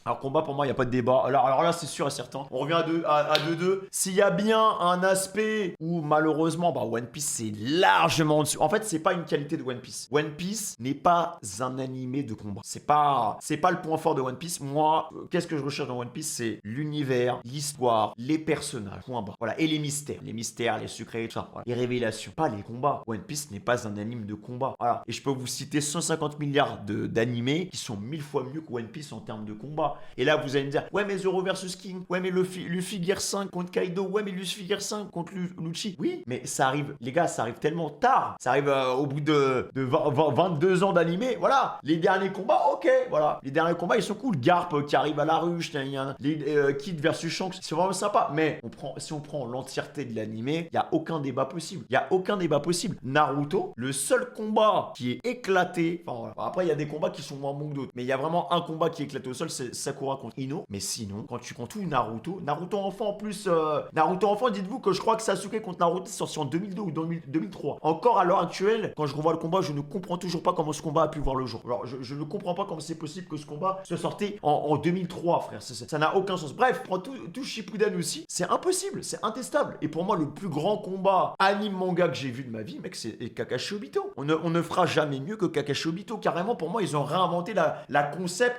Alors combat pour moi il n'y a pas de débat. Alors là c'est sûr et certain. On revient à 2-2. S'il y a bien un aspect où malheureusement One Piece c'est largement en dessous. En fait c'est pas une qualité de One Piece. One Piece n'est pas un animé de combat. C'est pas le point fort de One Piece. Moi qu'est-ce que je recherche dans One Piece? C'est l'univers, l'histoire, les personnages. Point barre. Voilà. Et les mystères. Les secrets, tout ça. Voilà. Les révélations. Pas les combats. One Piece n'est pas un anime de combat. Voilà. Et je peux vous citer 150 milliards d'animés qui sont 1000 fois mieux que One Piece en termes de combat. Et là, vous allez me dire, ouais, mais Zoro versus King, ouais, mais Luffy Gear 5 contre Kaido, ouais, mais Luffy Gear 5 contre Lucci. Oui, mais ça arrive, les gars, ça arrive tellement tard. Ça arrive au bout de 22 ans d'animé. Voilà, les derniers combats, ok, voilà. Les derniers combats, ils sont cool. Garp qui arrive à la ruche, Kid versus Shanks, c'est vraiment sympa. Mais si on prend l'entièreté de l'animé, il n'y a aucun débat possible. Il n'y a aucun débat possible. Naruto, le seul combat qui est éclaté, enfin voilà. Après, il y a des combats qui sont moins bons que d'autres. Mais il y a vraiment un combat qui est éclaté au sol, c'est Sakura contre Ino. Mais sinon, quand tu comptes tout Naruto enfant en plus, Naruto enfant, dites-vous que je crois que Sasuke contre Naruto est sorti en 2002 ou 2003. Encore à l'heure actuelle, quand je revois le combat, je ne comprends toujours pas comment ce combat a pu voir le jour. Alors, je ne comprends pas comment c'est possible que ce combat soit sorti en 2003, frère. Ça n'a aucun sens. Bref, prends tout Shippuden aussi. C'est impossible, c'est intestable. Et pour moi, le plus grand combat anime manga que j'ai vu de ma vie, mec, c'est Kakashi Obito. On ne fera jamais mieux que Kakashi Obito. Carrément, pour moi, ils ont réinventé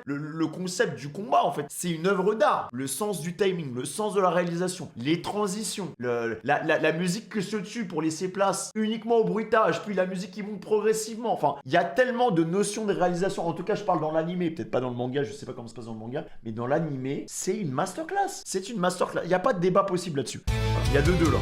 le concept du combat, en fait. C'est une œuvre d'art. Le sens du timing, le sens de la réalisation, les transitions, la musique que se tue pour laisser place uniquement au bruitage, puis la musique qui monte progressivement. Enfin, il y a tellement de notions de réalisation. En tout cas, je parle dans l'animé, peut-être pas dans le manga, je sais pas comment ça se passe dans le manga, mais dans l'animé, c'est une masterclass. C'est une masterclass. Il n'y a pas de débat possible là-dessus. Il y a 2-2 là.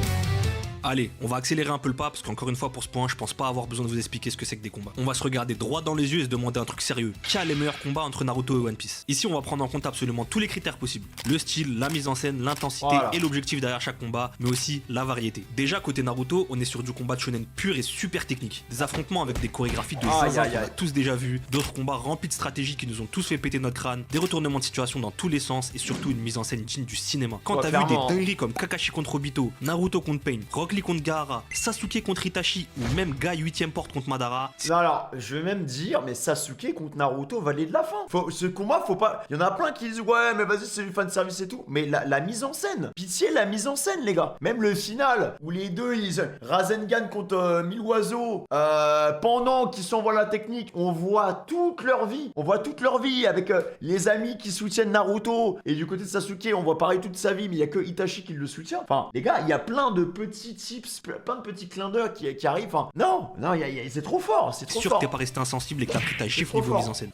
Allez, on va accélérer un peu le pas parce qu'encore une fois pour ce point, je pense pas avoir besoin de vous expliquer ce que c'est que des combats. On va se regarder droit dans les yeux et se demander un truc sérieux. Qui a les meilleurs combats entre Naruto et One Piece? Ici, on va prendre en compte absolument tous les critères possibles. Le style, la mise en scène, l'intensité voilà. Et l'objectif derrière chaque combat, mais aussi la variété. Déjà, côté Naruto, on est sur du combat de shonen pur et super technique. Des affrontements avec des chorégraphies de zinzin qu'on a tous déjà vu, d'autres combats remplis de stratégies qui nous ont tous fait péter notre crâne, des retournements de situation dans tous les sens et surtout une mise en scène digne du cinéma. Quand t'as vu des dingueries comme Kakashi contre Obito, Naruto contre Pain, Rock Lee contre Gaara, Sasuke contre Itachi ou même Guy 8ème porte contre Madara. Non, alors, je vais même dire, mais Sasuke contre Naruto valait de la fin. Ce combat, faut pas. Il y en a plein qui disent, ouais, mais vas-y, c'est du fanservice et tout. Mais la mise en scène. Pitié, la mise en scène, les gars. Même le final, où les deux, Rasengan contre Mille Oiseaux, pendant qu'ils s'envoient la technique, on voit toute leur vie. On voit toute leur vie avec les amis qui soutiennent Naruto. Et du côté de Sasuke, on voit pareil toute sa vie, mais il y a que Itachi qui le soutient. Enfin, les gars, il y a plein de petits tips, plein de petits clins d'œil qui arrivent. Enfin, non, c'est trop fort. C'est trop sûr fort. Que t'es pas resté insensible et que t'as pris ta gifle niveau mise en scène.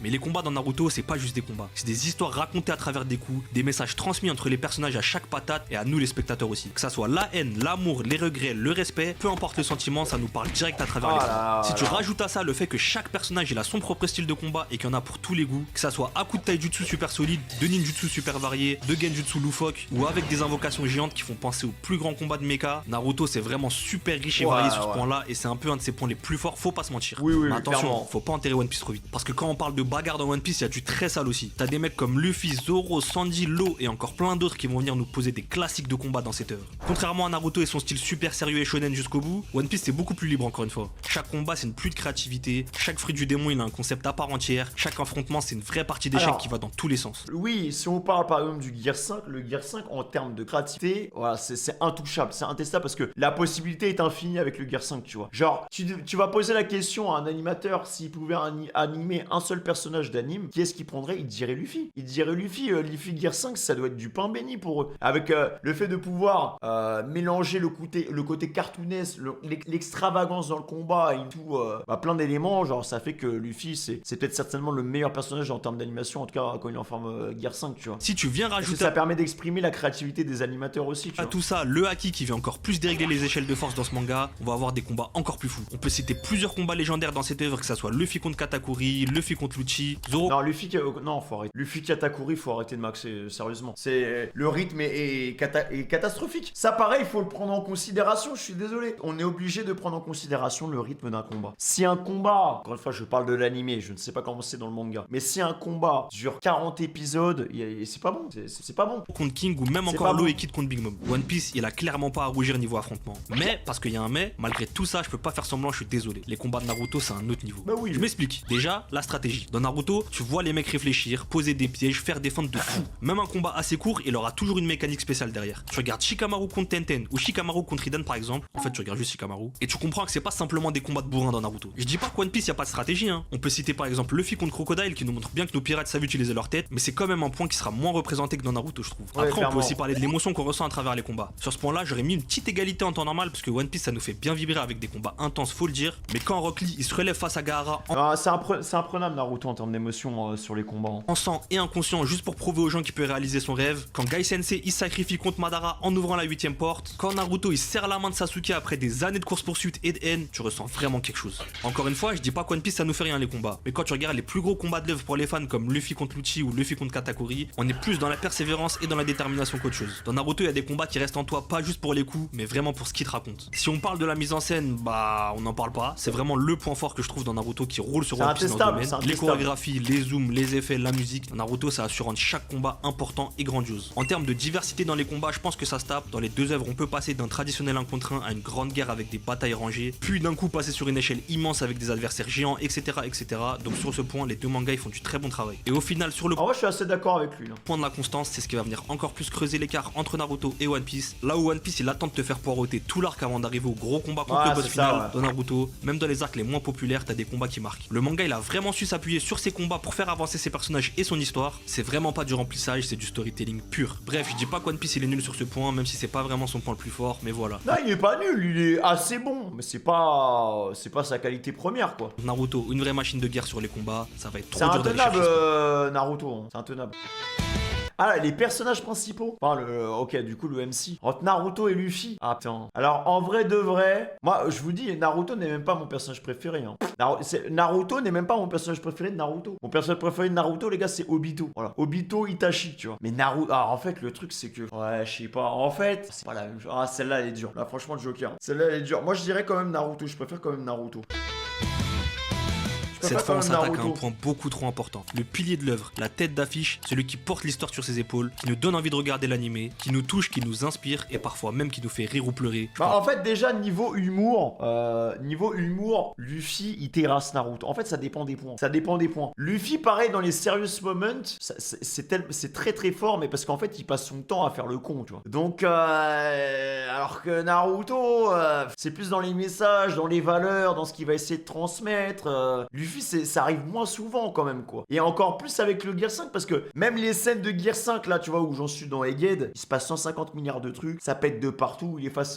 Mais les combats dans Naruto, c'est pas juste des combats. C'est des histoires racontées à travers des coups, des messages transmis entre les personnages à chaque patate et à nous les spectateurs aussi. Que ça soit la haine, l'amour, les regrets, le respect, peu importe le sentiment, ça nous parle direct à travers l'écran. Si tu rajoutes à ça le fait que chaque personnage il a son propre style de combat et qu'il y en a pour tous les goûts, que ça soit à coup de taijutsu super solide, de ninjutsu super variés, de genjutsu loufoque ou avec des invocations géantes qui font penser aux plus grands combats de mecha, Naruto c'est vraiment super riche et varié sur ce point-là et c'est un peu un de ses points les plus forts, faut pas se mentir. Oui, mais attention, clairement. faut pas enterrer One Piece trop vite. Parce que quand on parle de bagarre dans One Piece, il y a du très sale aussi. T'as des mecs comme Luffy, Zoro, Sandy, Law et encore plein d'autres qui vont venir nous poser des classiques de combat dans cette œuvre. Contrairement à Naruto et son style super sérieux et shonen jusqu'au bout, One Piece c'est beaucoup plus libre encore une fois. Chaque combat c'est une pluie de créativité, chaque fruit du démon il a un concept à part entière, chaque affrontement c'est une vraie partie d'échec qui va dans tous les sens. Oui, si on parle par exemple du Gear 5, le Gear 5 en termes de créativité, voilà, c'est intouchable, c'est intestable parce que la possibilité est infinie avec le Gear 5, tu vois. Genre, tu vas poser la question à un animateur s'il pouvait animer un seul personnage d'anime, qui est-ce qu'il prendrait? Il dirait Luffy. Il dirait Luffy, Luffy Gear 5, ça doit être du pain béni pour eux. Avec le fait de pouvoir mélanger le côté cartoonesque, l'extravagance dans le combat et tout, plein d'éléments, genre ça fait que Luffy c'est peut-être certainement le meilleur personnage en termes d'animation, en tout cas quand il est en forme Gear 5, tu vois. Si tu viens rajouter... ça permet d'exprimer la créativité des animateurs aussi, tu vois. À tout ça, le haki qui vient encore plus dérégler les échelles de force dans ce manga, on va avoir des combats encore plus fous. On peut citer plusieurs combats légendaires dans cette œuvre, que ça soit Luffy contre Katakuri, Luffy contre Lucci, Zoro... Non, non, faut arrêter. Luffy Katakuri, faut arrêter de maxer, sérieusement. Le rythme est catastrophique. Ça pareil, il faut le prendre en considération, je suis désolé. On est obligé de prendre en considération le rythme d'un combat. Si un combat, encore une fois je parle de l'animé, je ne sais pas comment c'est dans le manga, mais si un combat dure 40 épisodes, c'est pas bon, c'est pas bon. Contre King ou même encore Law et Kid contre Big Mom. One Piece, il a clairement pas à rougir niveau affrontement. Mais, parce qu'il y a un mais, malgré tout ça, je peux pas faire semblant, je suis désolé. Les combats de Naruto, c'est un autre niveau. Bah oui. Je m'explique. Déjà, la stratégie. Dans Naruto, tu vois les mecs réfléchir, poser des pièges, faire des feintes de fou. Même un combat assez court, il aura toujours une mécanique spéciale derrière. Tu regardes Shikamaru contre Tenten ou Shikamaru contre Hidan par exemple. En fait, tu regardes juste Shikamaru et tu comprends que c'est pas simplement des combats de bourrin dans Naruto. Je dis pas qu'One Piece y a pas de stratégie, hein. On peut citer par exemple Luffy contre Crocodile qui nous montre bien que nos pirates savent utiliser leur tête, mais c'est quand même un point qui sera moins représenté que dans Naruto, je trouve. Ouais, après, on peut aussi parler de l'émotion qu'on ressent à travers les combats. Sur ce point-là, j'aurais mis une petite égalité en temps normal parce que One Piece ça nous fait bien vibrer avec des combats intenses, faut le dire. Mais quand Rock Lee il se relève face à Gaara c'est imprenable Naruto en termes d'émotion sur les combats. En sang et inconscient juste pour prouver aux gens qu'il peut réaliser son rêve, quand Gai Sensei il sacrifie contre Madara en ouvrant la 8ème porte, quand Naruto il serre la main de Sasuke après des années de course-poursuite et de haine, tu ressens vraiment quelque chose. Encore une fois, je dis pas qu'One Piece ça nous fait rien les combats, mais quand tu regardes les plus gros combats de l'œuvre pour les fans comme Luffy contre Lucci ou Luffy contre Katakuri, on est plus dans la persévérance et dans la détermination qu'autre chose. Dans Naruto, il y a des combats qui restent en toi pas juste pour les coups, mais vraiment pour ce qu'ils te racontent. Si on parle de la mise en scène, bah on n'en parle pas, c'est vraiment le point fort que je trouve dans Naruto qui roule sur One Piece dans le domaine. Les chorégraphies, les zooms, les effets, la musique, dans Naruto ça assure rendre chaque combat important et grandiose. En termes de diversité dans les combats, je pense que ça se tape. Dans les deux œuvres, on peut passer d'un traditionnel 1 contre 1 à une grande guerre avec des batailles rangées, puis d'un coup passer sur une échelle immense avec des adversaires géants, etc. etc. Donc sur ce point, les deux mangas ils font du très bon travail. Et au final, sur le moi je suis assez d'accord avec lui là. Point de la constance, c'est ce qui va venir encore plus creuser l'écart entre Naruto et One Piece. Là où One Piece il attend de te faire poireauter tout l'arc avant d'arriver au gros combat contre le boss final, dans Naruto, même dans les arcs les moins populaires, t'as des combats qui marquent. Le manga il a vraiment su s'appuyer sur ses combats pour faire avancer ses personnages et son histoire. C'est vraiment pas du remplissage, c'est du storytelling pur. Bref, je dis pas qu'One Piece il est nul sur ce point, même si c'est pas vraiment son point le plus fort, mais voilà. Non, il est pas nul, il est assez bon, mais c'est pas sa qualité première quoi. Naruto, une vraie machine de guerre sur les combats, ça va être trop dur d'aller chercher. C'est intenable Naruto, hein. C'est intenable. Ah, les personnages principaux. Enfin, ok, du coup, le MC. Entre Naruto et Luffy. Ah, putain. Alors, en vrai de vrai, moi, je vous dis, Naruto n'est même pas mon personnage préféré. Hein. Naruto n'est même pas mon personnage préféré de Naruto. Mon personnage préféré de Naruto, les gars, c'est Obito. Voilà. Obito Itachi, tu vois. Mais Naruto. Ah, en fait, le truc, c'est que. Ouais, je sais pas. En fait, c'est pas la même chose. Ah, celle-là, elle est dure. Là, franchement, le Joker. Celle-là, elle est dure. Moi, je dirais quand même Naruto. Je préfère quand même Naruto. Cette fois on s'attaque à un point beaucoup trop important. Le pilier de l'œuvre, la tête d'affiche, celui qui porte l'histoire sur ses épaules, qui nous donne envie de regarder l'animé, qui nous touche, qui nous inspire et parfois même qui nous fait rire ou pleurer. En fait déjà niveau humour, Luffy il terrasse Naruto. En fait ça dépend des points. Luffy pareil dans les serious moments, c'est très très fort mais parce qu'en fait il passe son temps à faire le con, tu vois. Donc alors que Naruto c'est plus dans les messages, dans les valeurs, dans ce qu'il va essayer de transmettre. Luffy ça arrive moins souvent quand même quoi. Et encore plus avec le Gear 5 parce que même les scènes de Gear 5 là tu vois où j'en suis dans Egghead, il se passe 150 milliards de trucs, ça pète de partout, il est face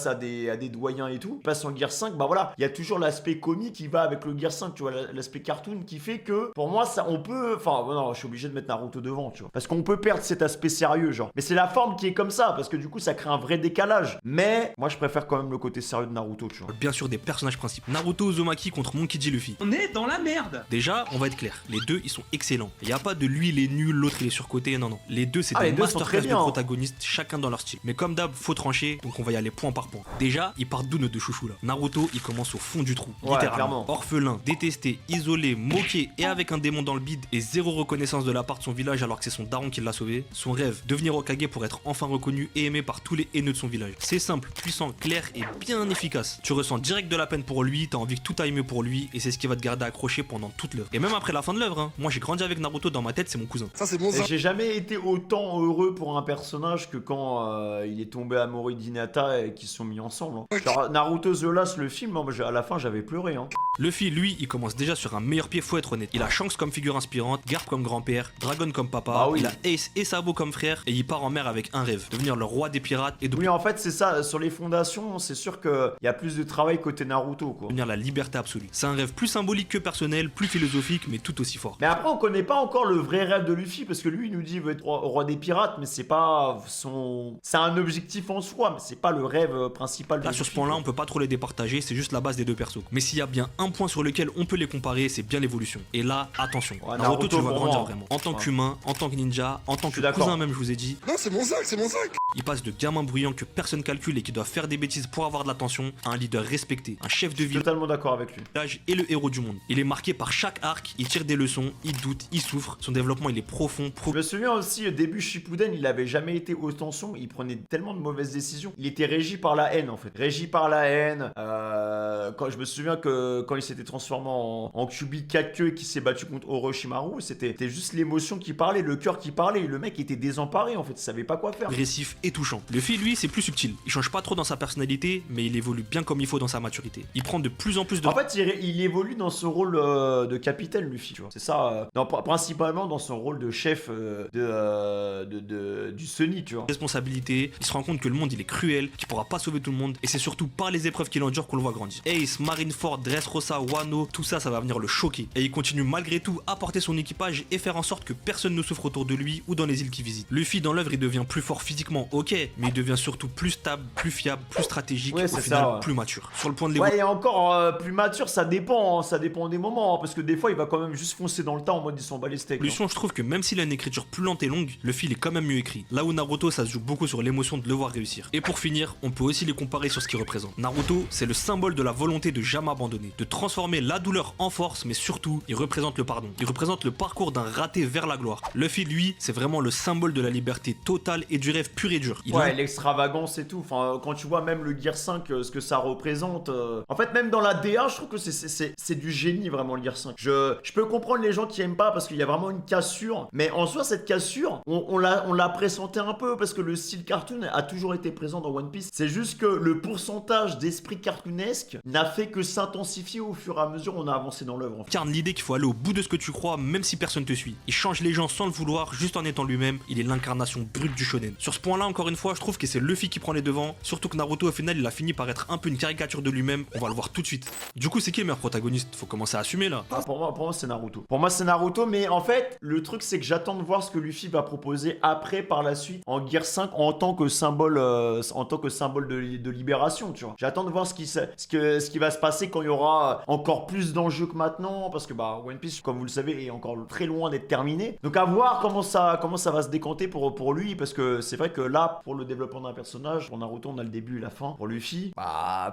à des doyens et tout. Il passe en Gear 5, bah voilà, il y a toujours l'aspect comique qui va avec le Gear 5, tu vois, l'aspect cartoon qui fait que pour moi ça on peut, enfin non, je suis obligé de mettre Naruto devant, tu vois. Parce qu'on peut perdre cet aspect sérieux genre. Mais c'est la forme qui est comme ça parce que du coup ça crée un vrai décalage. Mais moi je préfère quand même le côté sérieux de Naruto, tu vois. Bien sûr des personnages principaux. Naruto Uzumaki contre Monkey D. Luffy. on est dans la merde. Déjà, on va être clair, les deux ils sont excellents. Il y a pas de lui il est nul, l'autre il est surcoté, non. Les deux c'est des masterclass de protagonistes, chacun dans leur style. Mais comme d'hab, faut trancher, donc on va y aller point par point. Déjà, ils partent d'où nos deux chouchous là? Naruto, il commence au fond du trou, littéralement. Clairement. Orphelin, détesté, isolé, moqué et avec un démon dans le bide et zéro reconnaissance de la part de son village alors que c'est son daron qui l'a sauvé. Son rêve, devenir Hokage pour être enfin reconnu et aimé par tous les haineux de son village. C'est simple, puissant, clair et bien efficace. Tu ressens direct de la peine pour lui, t'as envie que tout aille mieux pour lui et c'est ce qui va te garder accroché pendant toute l'œuvre. Et même après la fin de l'œuvre, hein. Moi j'ai grandi avec Naruto dans ma tête, c'est mon cousin. Ça c'est bon ça. J'ai jamais été autant heureux pour un personnage que quand il est tombé amoureux d'Hinata et qu'ils se sont mis ensemble. Hein. Genre, Naruto The Last, le film, hein, à la fin j'avais pleuré. Hein. Luffy, lui, il commence déjà sur un meilleur pied, faut être honnête. Il a Shanks comme figure inspirante, Garp comme grand-père, Dragon comme papa, il a Ace et Sabo comme frère et il part en mer avec un rêve, devenir le roi des pirates et de... Oui, en fait c'est ça, sur les fondations, c'est sûr qu'il y a plus de travail côté Naruto quoi. Devenir la liberté absolue. C'est un rêve plus symbolique que personnel, plus philosophique mais tout aussi fort. Mais après on connaît pas encore le vrai rêve de Luffy parce que lui il nous dit il veut être roi des pirates mais c'est pas son... C'est un objectif en soi mais c'est pas le rêve principal de Là Luffy, sur ce point là on peut pas trop les départager, c'est juste la base des deux persos. Mais s'il y a bien un point sur lequel on peut les comparer, c'est bien l'évolution. Et là, attention, Naruto tu le vois grandir vraiment. En tant qu'humain, en tant que ninja, en tant que cousin même je vous ai dit. Non c'est mon sac, c'est mon sac. Il passe de gamin bruyant que personne calcule et qui doit faire des bêtises pour avoir de l'attention à un leader respecté, un chef de ville. Totalement d'accord avec lui. Et le héros du monde. Il est marqué par chaque arc, il tire des leçons, il doute, il souffre, son développement il est profond. Je me souviens aussi au début Shippuden, il avait jamais été autant sombre, il prenait tellement de mauvaises décisions. Il était régi par la haine en fait. Régi par la haine. Quand je me souviens que quand il s'était transformé en Kyuubi 4 queues et qu'il s'est battu contre Orochimaru, c'était juste l'émotion qui parlait, le cœur qui parlait. Le mec était désemparé en fait, il savait pas quoi faire. Agressif et touchant. Luffy lui c'est plus subtil. Il change pas trop dans sa personnalité, mais il évolue bien comme il faut dans sa maturité. Il prend de plus en plus de... En fait il évolue dans son rôle de capitaine Luffy, tu vois. C'est ça, principalement dans son rôle de chef du Sunny, tu vois. Responsabilité, il se rend compte que le monde il est cruel, qu'il pourra pas sauver tout le monde et c'est surtout par les épreuves qu'il endure qu'on le voit grandir. Ace, Marineford, Dressrosa, Wano, tout ça va venir le choquer et il continue malgré tout à porter son équipage et faire en sorte que personne ne souffre autour de lui ou dans les îles qu'il visite. Luffy dans l'œuvre il devient plus fort physiquement, ok, mais il devient surtout plus stable, plus fiable, plus stratégique, au final plus mature. Sur le point de l'évolution. Ouais, et encore plus mature, ça dépend des moments, hein, parce que des fois il va quand même juste foncer dans le temps en mode ils s'en bat les steaks. L'évolution, je trouve que même s'il a une écriture plus lente et longue, le fil est quand même mieux écrit. Là où Naruto ça se joue beaucoup sur l'émotion de le voir réussir. Et pour finir, on peut aussi les comparer sur ce qu'ils représentent. Naruto, c'est le symbole de la volonté de jamais abandonner, de transformer la douleur en force, mais surtout, il représente le pardon. Il représente le parcours d'un raté vers la gloire. Luffy, lui, c'est vraiment le symbole de la liberté totale et du rêve pur et dur. L'extravagance et tout. Enfin, quand tu vois même le Gear 5, ce que ça représente. En fait, même dans la DA, je trouve que c'est du génie vraiment le Gear 5. Je peux comprendre les gens qui aiment pas parce qu'il y a vraiment une cassure. Mais en soi, cette cassure, on l'a pressentait un peu parce que le style cartoon a toujours été présent dans One Piece. C'est juste que le pourcentage d'esprit cartoonesque n'a fait que s'intensifier au fur et à mesure où on a avancé dans l'œuvre. En fait. Carne l'idée qu'il faut aller au bout de ce que tu crois, même si personne te suit. Il change les gens sans le vouloir, juste en étant lui-même. Il est l'incarnation brute du shonen. Sur ce point-là, encore une fois, je trouve que c'est Luffy qui prend les devants. Surtout que Naruto, au final, il a fini par être un peu une caricature de lui-même. On va le voir tout de suite. Du coup, c'est qui le meilleur protagoniste? Faut commencer à assumer là. Pour moi c'est Naruto. Pour moi, c'est Naruto, mais en fait, le truc, c'est que j'attends de voir ce que Luffy va proposer après, par la suite, en Gear 5, en tant que symbole, de libération, tu vois. J'attends de voir ce qui va se passer quand il y aura encore plus d'enjeux que maintenant, parce que One Piece, comme vous le savez, est encore très loin d'être terminé. Donc à voir comment ça va se décanter pour lui, parce que c'est vrai que là, pour le développement d'un personnage, pour Naruto, on a le début et la fin. Pour Luffy,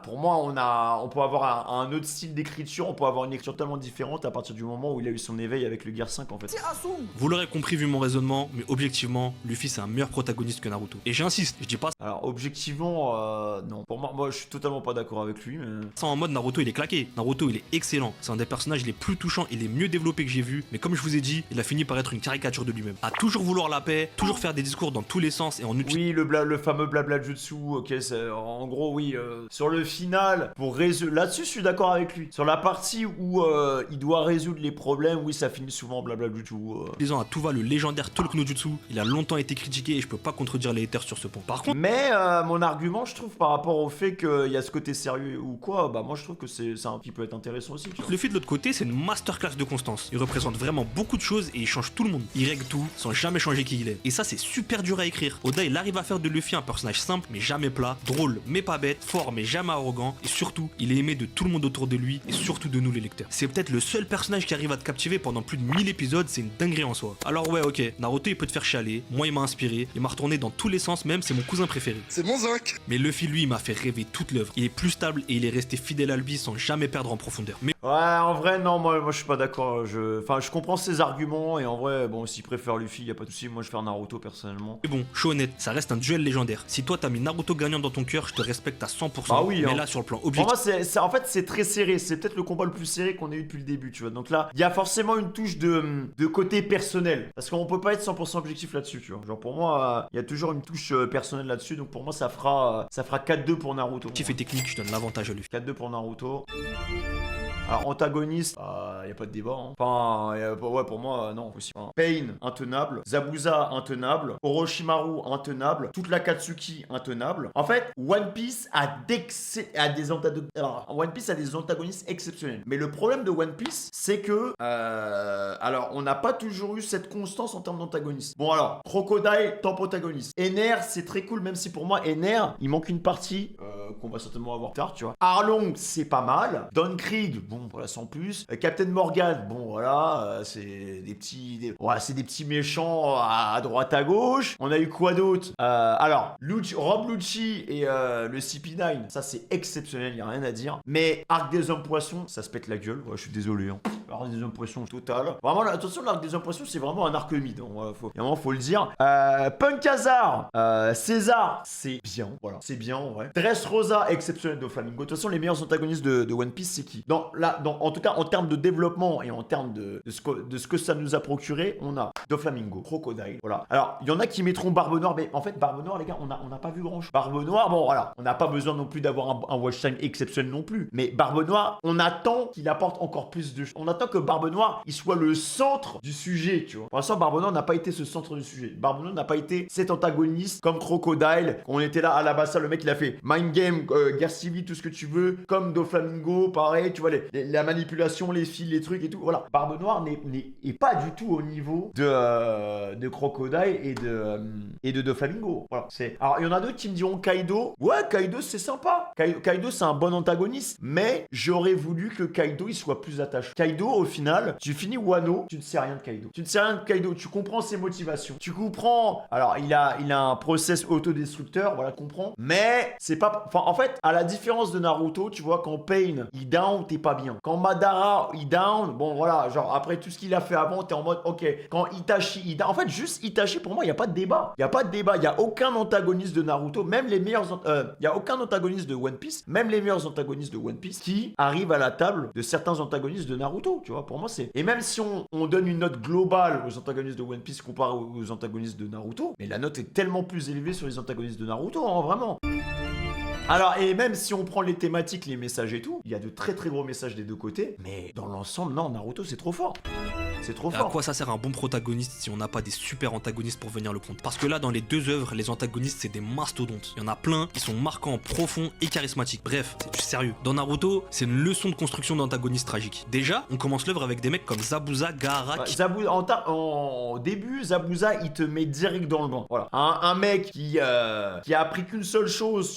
pour moi, on peut avoir un autre style d'écriture, on peut avoir une écriture tellement différente à partir du moment où il a eu son éveil avec le Gear 5 en fait. Vous l'aurez compris vu mon raisonnement, mais objectivement, Luffy c'est un meilleur protagoniste que Naruto. Et j'insiste, je dis pas. Alors objectivement, non. Pour moi, je suis totalement pas d'accord avec lui. Mais... Ça en mode Naruto il est claqué. Naruto il est excellent. C'est un des personnages les plus touchants et les mieux développés que j'ai vu. Mais comme je vous ai dit, il a fini par être une caricature de lui-même. À toujours vouloir la paix, toujours faire des discours dans tous les sens et en utilisant. Oui, le fameux blabla jutsu. Ok, en gros oui. Sur le final, pour résoudre. Là-dessus, je suis d'accord avec lui. Sur la partie où il doit résoudre les problèmes, oui, ça finit souvent blabla jutsu. Disant à tout va le légendaire Talk no Jutsu, il a longtemps été critiqué et je peux pas contredire les haters sur ce point. Par contre, mais mon argument, je trouve, par rapport au fait qu'il y a ce côté sérieux ou quoi, bah moi je trouve que c'est un qui peut être intéressant aussi, tu vois. Luffy de l'autre côté, c'est une masterclass de constance. Il représente vraiment beaucoup de choses et il change tout le monde. Il règle tout sans jamais changer qui il est. Et ça, c'est super dur à écrire. Oda, il arrive à faire de Luffy un personnage simple mais jamais plat, drôle mais pas bête, fort mais jamais arrogant, et surtout, il est aimé de tout le monde autour de lui et surtout de nous les lecteurs. C'est peut-être le seul personnage qui arrive à te captiver pendant plus de 1000 épisodes, c'est une dinguerie en soi. Alors ouais, ok, Naruto il peut te faire chialer, moi il m'a inspiré, il m'a retourné dans tous les sens, même c'est mon cousin préféré. C'est mon zinc. Mais Luffy lui il m'a fait rêver toute l'œuvre. Il est plus stable et il est resté fidèle à lui sans jamais perdre en profondeur. Mais Ouais, en vrai, non, moi je suis pas d'accord. Enfin, je comprends ses arguments et en vrai, bon, s'il préfère Luffy, y a pas de souci. Moi, je vais faire Naruto personnellement. bon, je suis honnête, ça reste un duel légendaire. Si toi t'as mis Naruto gagnant dans ton cœur, je te respecte à 100%. Bah oui, mais hein. là sur le plan Pour objectif. moi, en fait, c'est très serré. C'est peut-être le combat le plus serré qu'on ait eu depuis le début, tu vois. Donc là, il y a forcément une touche de côté personnel. Parce qu'on peut pas être 100% objectif là-dessus, tu vois. Genre, pour moi, il y a toujours une touche personnelle là-dessus. Donc pour moi, ça fera 4-2 pour Naruto. Objectif et technique, je donne l'avantage à Luffy. 4-2 pour Naruto. Alors, antagoniste, y a pas de débat. Hein. Enfin, ouais, pour moi, non, aussi. Hein. Pain, intenable. Zabuza, intenable. Orochimaru, intenable. Toute la Katsuki, intenable. En fait, One Piece a des antagonistes exceptionnels. Mais le problème de One Piece, c'est que, alors, on n'a pas toujours eu cette constance en termes d'antagonistes. Bon, alors, Crocodile, top protagoniste. Ener, c'est très cool, même si pour moi, Ener, il manque une partie qu'on va certainement avoir tard, tu vois. Arlong, c'est pas mal. Don Krieg, bon, voilà, sans plus. Captain Morgan, bon, voilà, c'est des petits méchants à droite à gauche. On a eu quoi d'autre? Alors, Rob Lucci et le CP9, ça c'est exceptionnel, y a rien à dire. Mais Arc des Hommes Poissons, ça se pète la gueule. Ouais, je suis désolé. Hein. Arc des Hommes Poissons total. Vraiment, là, attention, l'Arc des Hommes Poissons, c'est vraiment un arc mythe. Donc, voilà, faut le dire. Punk Hazard, César, c'est bien. Voilà, c'est bien en vrai. Dressrosa, exceptionnel de Flamingo. De toute façon, les meilleurs antagonistes de One Piece, c'est qui? En tout cas, en termes de développement et en termes de ce que ça nous a procuré, on a Doflamingo, Crocodile, voilà. Alors, il y en a qui mettront Barbe Noire, mais en fait, Barbe Noire, les gars, on n'a pas vu grand-chose. Barbe Noire, bon, voilà, on n'a pas besoin non plus d'avoir un watch time exceptionnel non plus. Mais Barbe Noire, on attend qu'il apporte encore plus de... On attend que Barbe Noire, il soit le centre du sujet, tu vois. Pour l'instant, Barbe Noire n'a pas été ce centre du sujet. Barbe Noire n'a pas été cet antagoniste comme Crocodile. On était là à la bassa, le mec, il a fait Mind Game, guerre civile, tout ce que tu veux, comme Doflamingo, pareil, tu vois, la manipulation, les fils, les trucs et tout. Voilà. Barbe Noire n'est pas du tout au niveau de Crocodile et de Doflamingo. Voilà. Alors, il y en a d'autres qui me diront Kaido. Ouais, Kaido, c'est sympa. Kaido, c'est un bon antagoniste, mais j'aurais voulu que Kaido, il soit plus attaché. Kaido, au final, tu finis Wano, tu ne sais rien de Kaido. Tu ne sais rien de Kaido. Tu comprends ses motivations. Tu comprends. Alors, il a un process autodestructeur, voilà, tu comprends. Mais c'est pas. Enfin, en fait, à la différence de Naruto, tu vois, quand Pain, il down, t'es pas bien. Quand Madara, il down, bon, voilà, genre, après tout ce qu'il a fait avant, t'es en mode, ok. Quand Itachi, il down. En fait, juste Itachi, pour moi, il n'y a pas de débat. Il n'y a pas de débat. Il n'y a aucun antagoniste de Naruto, même les meilleurs. Il n'y a aucun antagoniste de One Piece, même les meilleurs antagonistes de One Piece, qui arrivent à la table de certains antagonistes de Naruto, tu vois. Pour moi, c'est. Et même si on donne une note globale aux antagonistes de One Piece comparé aux antagonistes de Naruto, mais la note est tellement plus élevée sur les antagonistes de Naruto, hein, vraiment. Alors, et même si on prend les thématiques, les messages et tout, il y a de très très gros messages des deux côtés, mais dans l'ensemble, non, Naruto, c'est trop fort. C'est trop À fort. quoi ça sert un bon protagoniste si on n'a pas des super antagonistes pour venir le compte? Parce que là, dans les deux œuvres, les antagonistes, c'est des mastodontes. Il y en a plein qui sont marquants, profonds et charismatiques. Bref, c'est du sérieux. Dans Naruto, c'est une leçon de construction d'antagonistes tragiques. Déjà, on commence l'œuvre avec des mecs comme Zabuza, Gaara, En début, Zabuza, il te met direct dans le banc. Voilà. Un mec qui a appris qu'une seule chose,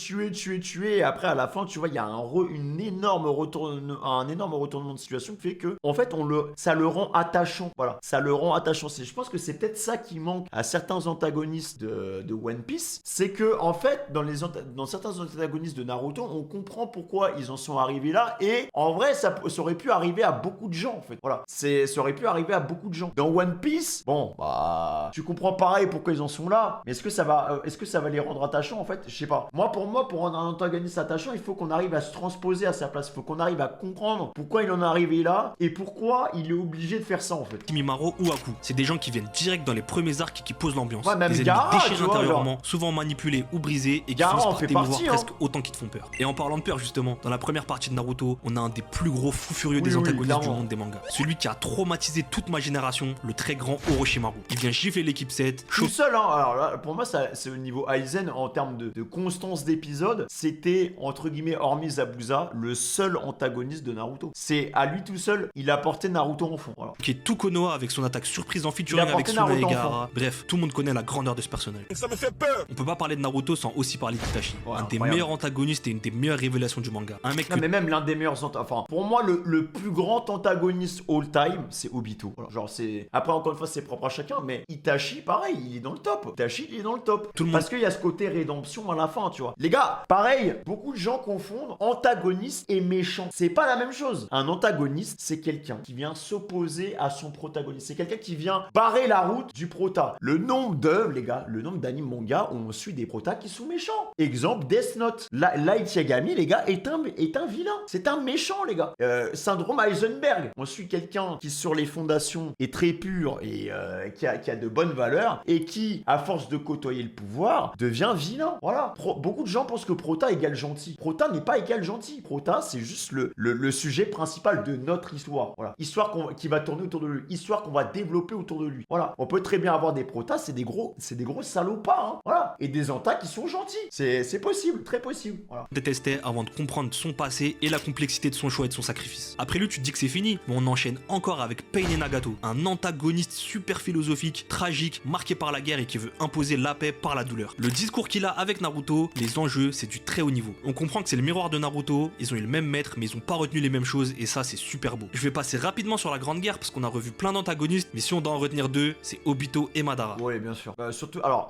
tuer, et après, à la fin, tu vois, il y a un énorme retournement de situation qui fait que, en fait, ça le rend attachant. Voilà, ça le rend attachant. Je pense que c'est peut-être ça qui manque à certains antagonistes de One Piece, c'est que en fait, dans certains antagonistes de Naruto, on comprend pourquoi ils en sont arrivés là, et en vrai, ça aurait pu arriver à beaucoup de gens, en fait. Voilà, ça aurait pu arriver à beaucoup de gens. Dans One Piece, bon, bah, tu comprends pareil pourquoi ils en sont là, mais est-ce que ça va les rendre attachants, en fait? Je sais pas. Pour rendre un antagoniste attachant, il faut qu'on arrive à se transposer à sa place. Il faut qu'on arrive à comprendre pourquoi il en est arrivé là et pourquoi il est obligé de faire ça. en fait. Kimimaro ou Aku. C'est des gens qui viennent direct dans les premiers arcs et qui posent l'ambiance. Ouais, même des Gaara, ennemis tu déchirés vois, intérieurement, souvent manipulés ou brisés et qui Gaara finissent en par fait t'émouvoir partie, hein. presque autant qu'ils te font peur. Et en parlant de peur justement, dans la première partie de Naruto, on a un des plus gros fous furieux des antagonistes du clairement. monde des mangas. Celui qui a traumatisé toute ma génération, le très grand Orochimaru. Il vient gifler l'équipe 7, Tout seul, hein. Alors là, pour moi, c'est au niveau Aizen en termes de constance d'épisode. C'était, entre guillemets, hormis Zabuza, le seul antagoniste de Naruto. C'est à lui tout seul, il a porté Naruto en fond. Voilà. qui est tout Konoha avec son attaque surprise en featuring Il a avec porté Suna et Naruto Gaara. Bref, tout le monde connaît la grandeur de ce personnage. Ça me fait peur. On peut pas parler de Naruto sans aussi parler d'Itachi. Ouais, un des incroyable. meilleurs antagonistes et une des meilleures révélations du manga. Un mec Non, que mais même l'un des meilleurs enfin, pour moi, le plus grand antagoniste all time, c'est Obito. Voilà. Genre, c'est. Après, encore une fois, c'est propre à chacun, mais Itachi, pareil, il est dans le top. Itachi, il est dans le top. Tout le monde- Parce qu'il y a ce côté rédemption à la fin, tu vois. Les gars, pareil, beaucoup de gens confondent antagoniste et méchant. C'est pas la même chose. Un antagoniste, c'est quelqu'un qui vient s'opposer à son protagoniste. C'est quelqu'un qui vient barrer la route du prota. Le nombre d'œuvres, les gars, le nombre d'animes manga où on suit des protas qui sont méchants. Exemple, Death Note. Light Yagami, les gars, est un vilain. C'est un méchant, les gars. Syndrome Heisenberg. On suit quelqu'un qui, sur les fondations, est très pur et qui a de bonnes valeurs et qui, à force de côtoyer le pouvoir, devient vilain. Voilà. Beaucoup de gens pensent que prota égale gentil. Prota n'est pas égal gentil. Prota, c'est juste le sujet principal de notre histoire. Voilà. Histoire qui va tourner autour de lui. Histoire qu'on va développer autour de lui. Voilà. On peut très bien avoir des protas, c'est des gros salopards. Hein. Voilà. Et des antas qui sont gentils. C'est possible, très possible. Voilà. détestait avant de comprendre son passé et la complexité de son choix et de son sacrifice. Après lui, tu te dis que c'est fini, mais on enchaîne encore avec Pain et Nagato, un antagoniste super philosophique, tragique, marqué par la guerre et qui veut imposer la paix par la douleur. Le discours qu'il a avec Naruto, les enjeux, c'est du très haut niveau. On comprend que c'est le miroir de Naruto, ils ont eu le même maître, mais ils ont pas retenu les mêmes choses et ça, c'est super beau. Je vais passer rapidement sur la Grande Guerre parce qu'on a revu plein d'antagonistes, mais si on doit en retenir deux, c'est Obito et Madara. Oui, bien sûr.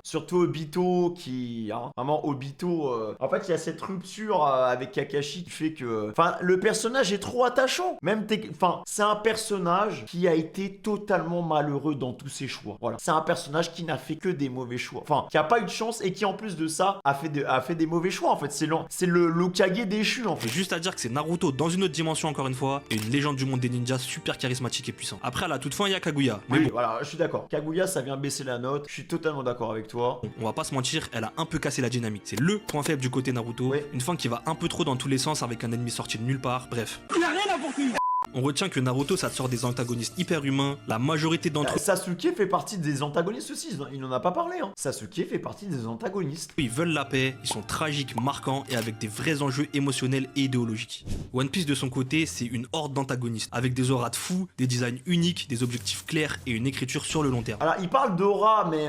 Surtout Obito qui. Hein, vraiment, Obito. En fait, il y a cette rupture avec Kakashi qui fait que. Enfin, le personnage est trop attachant. C'est un personnage qui a été totalement malheureux dans tous ses choix. Voilà. C'est un personnage qui n'a fait que des mauvais choix. Enfin, qui a pas eu de chance et qui, en plus de ça, a fait des mauvais choix, en fait. C'est le Hokage déchu, en fait. J'ai juste à dire que c'est Naruto dans une autre dimension encore une fois, et une légende du monde des ninjas super charismatique et puissant. Après à la toute fin il y a Kaguya. Mais Oui, bon, voilà, je suis d'accord. Kaguya, ça vient baisser la note. Je suis totalement d'accord avec toi. on va pas se mentir, elle a un peu cassé la dynamique. C'est le point faible du côté Naruto. Oui. Une fin qui va un peu trop dans tous les sens avec un ennemi sorti de nulle part. Bref. On retient que Naruto, ça te sort des antagonistes hyper humains. La majorité d'entre eux, Sasuke fait partie des antagonistes aussi. Il n'en a pas parlé. Hein. Sasuke fait partie des antagonistes. ils veulent la paix, ils sont tragiques, marquants et avec des vrais enjeux émotionnels et idéologiques. One Piece de son côté, c'est une horde d'antagonistes, avec des auras de fous, des designs uniques, des objectifs clairs et une écriture sur le long terme. Alors, il parle d'aura, mais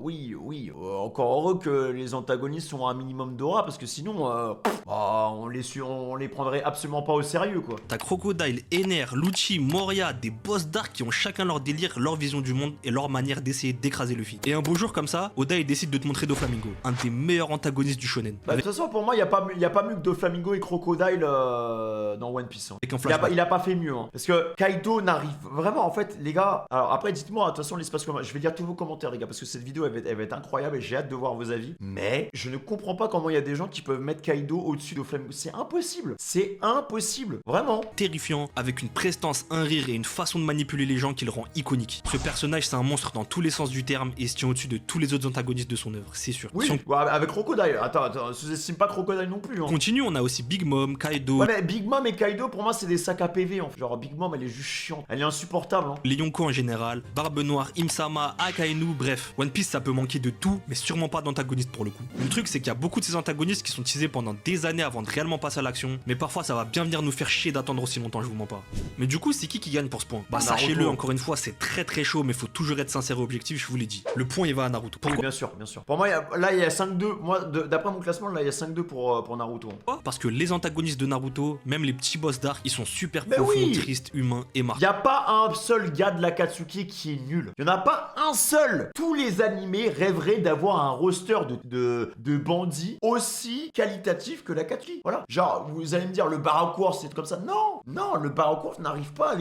oui, encore heureux que les antagonistes ont un minimum d'aura, parce que sinon, on les prendrait absolument pas au sérieux, quoi. T'as Crocodile, Ener, Lucci, Moria, des boss d'arc qui ont chacun leur délire, leur vision du monde et leur manière d'essayer d'écraser le feat. Et un beau jour comme ça, Oda il décide de te montrer Doflamingo, un des meilleurs antagonistes du shonen. Bah, de toute façon, pour moi, il n'y a pas mieux que Doflamingo et Crocodile dans One Piece. Hein. Avec un flashback. Il a pas fait mieux. Hein. Parce que Kaido n'arrive vraiment, en fait, les gars. Alors après, dites-moi, de toute façon, l'espace commun. Je vais lire tous vos commentaires, les gars, parce que cette vidéo, elle va être incroyable et j'ai hâte de voir vos avis. Mais je ne comprends pas comment il y a des gens qui peuvent mettre Kaido au-dessus de Doflamingo. C'est impossible. C'est impossible. Vraiment. Terrifiant, avec une prestance, un rire et une façon de manipuler les gens qui le rend iconique. Ce personnage, c'est un monstre dans tous les sens du terme et se tient au-dessus de tous les autres antagonistes de son œuvre, c'est sûr. Oui, Si on ouais, avec Crocodile. Attends, sous-estime pas Crocodile non plus. Hein. continue, on a aussi Big Mom, Kaido, Ouais, mais Big Mom et Kaido, pour moi, c'est des sacs à PV. En fait. Genre, Big Mom, elle est juste chiante. Elle est insupportable. Hein. les Yonko en général, Barbe Noire, Imsama, Akainu, bref. One Piece, ça peut manquer de tout, mais sûrement pas d'antagonistes pour le coup. Le truc, c'est qu'il y a beaucoup de ces antagonistes qui sont teasés pendant des années avant de réellement passer à l'action, mais parfois ça va bien venir nous faire chier d'attendre aussi longtemps, je vous mens pas. Mais du coup, c'est qui gagne pour ce point? Bah, Naruto. sachez-le, encore une fois, c'est très chaud, mais faut toujours être sincère et objectif, je vous l'ai dit. Le point, il va à Naruto. Oui, Pourquoi? bien sûr, bien sûr. Pour moi, là, il y a 5-2. Moi, d'après mon classement, là, il y a 5-2 pour Naruto. Parce que les antagonistes de Naruto, même les petits boss d'arc, ils sont super Mais profonds, oui. tristes, humains et Il marquants. n'y a pas un seul gars de l'Akatsuki qui est nul. Il n'y en a pas un seul. Tous les animés rêveraient d'avoir un roster de bandits aussi qualitatif que l'Akatsuki. Voilà. Genre, vous allez me dire, le Barakuor, c'est comme ça. Non, non, le Baroque n'arrive pas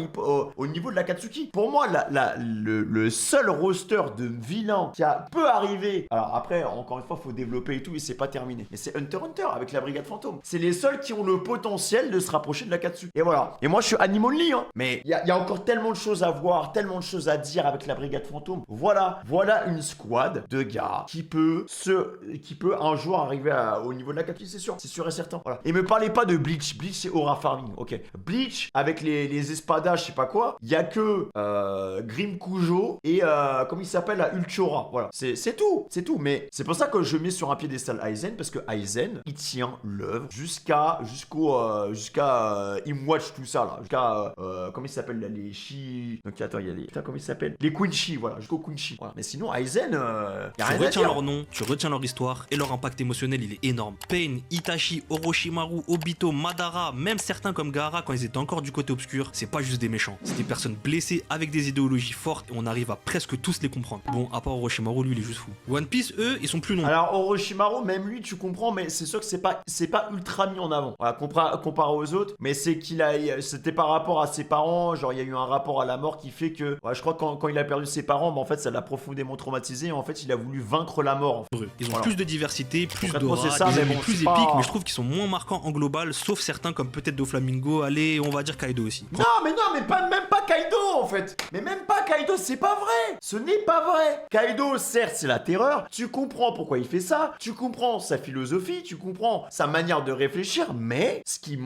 au niveau de l'Akatsuki. Pour moi, le seul roster de vilains peut arriver. Alors après, encore une fois, faut développer et tout, et c'est pas terminé. Mais c'est Hunter x Hunter avec la Brigade Fantôme. C'est les seuls qui ont le potentiel de se rapprocher de l'Akatsuki. Et voilà. Et moi, je suis anime only, hein. Mais il y a encore tellement de choses à voir, tellement de choses à dire avec la Brigade Fantôme. Voilà une squad de gars qui peut un jour arriver au niveau de l'Akatsuki, c'est sûr et certain. Voilà. Et me parlez pas de Bleach. Bleach, c'est Aura Farming. Ok. Bleach, avec les espadas, je sais pas quoi, il y a que Grim Kujo et comment il s'appelle, la Ulchora. Voilà. C'est tout. Mais c'est pour ça que je mets sur un piédestal Aizen, parce que Aizen, il tient l'œuvre jusqu'à Imwatch, tout ça là. Jusqu'à comment il s'appelle là, les Shi. Donc attends, il y a les. Putain, comment il s'appelle, les Quincy, voilà, jusqu'au Quincy. Voilà. Mais sinon, Aizen, y a tu rien à retiens dire. leur nom, tu retiens leur histoire et leur impact émotionnel, il est énorme. Pain, Itachi, Orochimaru, Obito, Madara, même certains comme Gaara quand ils étaient encore du côté obscur, c'est pas juste des méchants. C'est des personnes blessées avec des idéologies fortes et on arrive à presque tous les comprendre. Bon, à part Orochimaru, lui il est juste fou. One Piece, eux, ils sont plus nombreux. Alors Orochimaru, même lui, tu comprends, mais c'est sûr que c'est pas ultra mis en avant. Voilà, comparé aux autres, mais c'est c'était par rapport à ses parents, genre il y a eu un rapport à la mort qui fait que, je crois que quand il a perdu ses parents, en fait ça l'a profondément traumatisé et en fait il a voulu vaincre la mort. Ils ont plus de diversité, plus d'aura, c'est ça, des mais ennemis bon, plus c'est épiques, pas... mais je trouve qu'ils sont moins marquants en global, sauf certains comme peut-être Doflamingo, allez, on va dire Kaido aussi. Non, mais même pas Kaido en fait. Mais même pas Kaido, c'est pas vrai. Ce n'est pas vrai. Kaido, certes, c'est la terreur. Tu comprends pourquoi il fait ça. Tu comprends sa philosophie. Tu comprends sa manière de réfléchir. Mais ce qui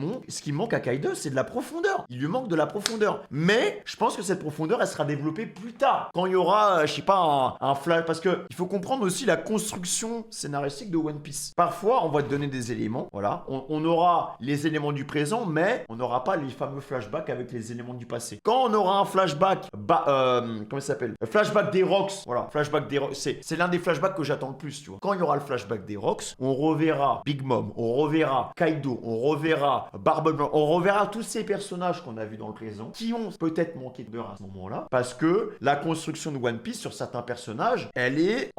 manque à Kaido, c'est de la profondeur. Il lui manque de la profondeur. Mais je pense que cette profondeur, elle sera développée plus tard. Quand il y aura, je sais pas, un flash. Parce que il faut comprendre aussi la construction scénaristique de One Piece. Parfois, on va te donner des éléments. Voilà. On aura les éléments du présent, mais on n'aura pas les fameux flashbacks avec les éléments du passé. Quand on aura un flashback, comment ça s'appelle? Flashback des Rocks. Voilà, flashback des Rocks. C'est l'un des flashbacks que j'attends le plus, tu vois. Quand il y aura le flashback des Rocks, on reverra Big Mom, on reverra Kaido, on reverra Barbe Blanche, on reverra tous ces personnages qu'on a vus dans le présent, qui ont peut-être manqué d'heures à ce moment-là, parce que la construction de One Piece sur certains personnages, elle est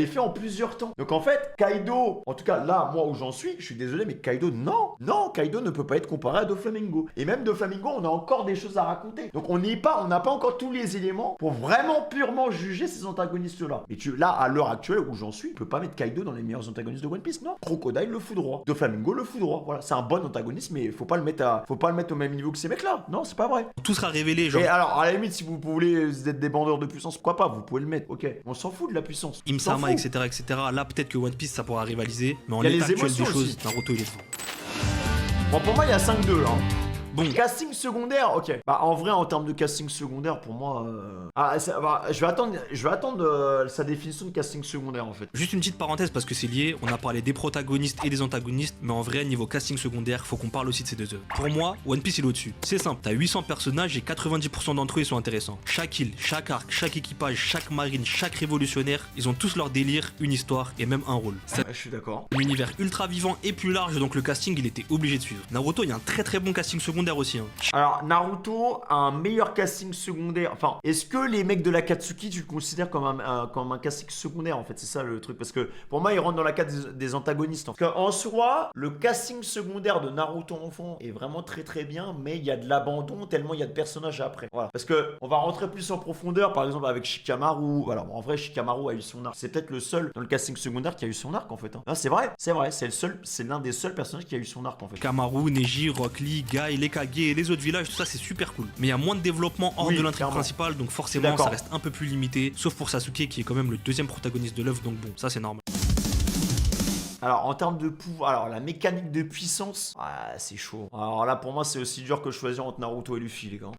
faite en plusieurs temps. Donc en fait, Kaido, en tout cas là, moi où j'en suis, je suis désolé, mais Kaido, non, Kaido ne peut pas être comparé à Doflamingo. Et même Doflamingo, on a encore des choses à raconter. Donc on n'a pas encore tous les éléments pour vraiment purement juger ces antagonistes-là. Et là, à l'heure actuelle où j'en suis, tu peux pas mettre Kaido dans les meilleurs antagonistes de One Piece, non. Crocodile le fout droit. Doflamingo le fout droit. Voilà, c'est un bon antagoniste, mais faut pas le mettre au même niveau que ces mecs-là. Non, c'est pas vrai. Tout sera révélé, genre. Et alors, à la limite, si vous voulez être des bandeurs de puissance, pourquoi pas, vous pouvez le mettre. Ok, on s'en fout de la puissance. Imsama, etc., etc. Là, peut-être que One Piece, ça pourra rivaliser, mais en Il y a l'état les actuel des émotions choses, aussi. Naruto, il est devant. Bon, pour moi, il y a 5-2 là. Bon, Casting secondaire, ok. Bah en vrai, en termes de casting secondaire, pour moi, je vais attendre sa définition de casting secondaire en fait. juste une petite parenthèse parce que c'est lié, on a parlé des protagonistes et des antagonistes, mais en vrai, niveau casting secondaire, faut qu'on parle aussi de ces deux œuvres. Pour moi, One Piece il est au-dessus. C'est simple, t'as 800 personnages et 90% d'entre eux ils sont intéressants. Chaque île, chaque arc, chaque équipage, chaque marine, chaque révolutionnaire, ils ont tous leur délire, une histoire et même un rôle. C'est Je suis d'accord. un univers ultra vivant et plus large, donc le casting il était obligé de suivre. Naruto, il y a un très bon casting secondaire aussi. Hein. Alors, Naruto a un meilleur casting secondaire. Enfin, est-ce que les mecs de l'Akatsuki, tu le considères comme un casting secondaire en fait? C'est ça le truc. Parce que pour moi, ils rentrent dans la case des antagonistes. Parce qu'en soi, le casting secondaire de Naruto enfant est vraiment très bien, mais il y a de l'abandon tellement il y a de personnages après. Voilà. Parce que on va rentrer plus en profondeur, par exemple avec Shikamaru. Voilà, bon, en vrai, Shikamaru a eu son arc. C'est peut-être le seul dans le casting secondaire qui a eu son arc en fait. Hein. Non, c'est vrai. C'est l'un des seuls personnages qui a eu son arc en fait. Kamaru, Neji, Rock Lee, Guy, les Kage et les autres villages, tout ça c'est super cool. Mais il y a moins de développement hors Oui, de l'intrigue clairement. principale, donc forcément ça reste un peu plus limité, sauf pour Sasuke qui est quand même le deuxième protagoniste de l'œuvre, donc bon, ça c'est normal. Alors en termes de pouvoir, alors la mécanique de puissance, c'est chaud. Alors là pour moi c'est aussi dur que choisir entre Naruto et Luffy les gars.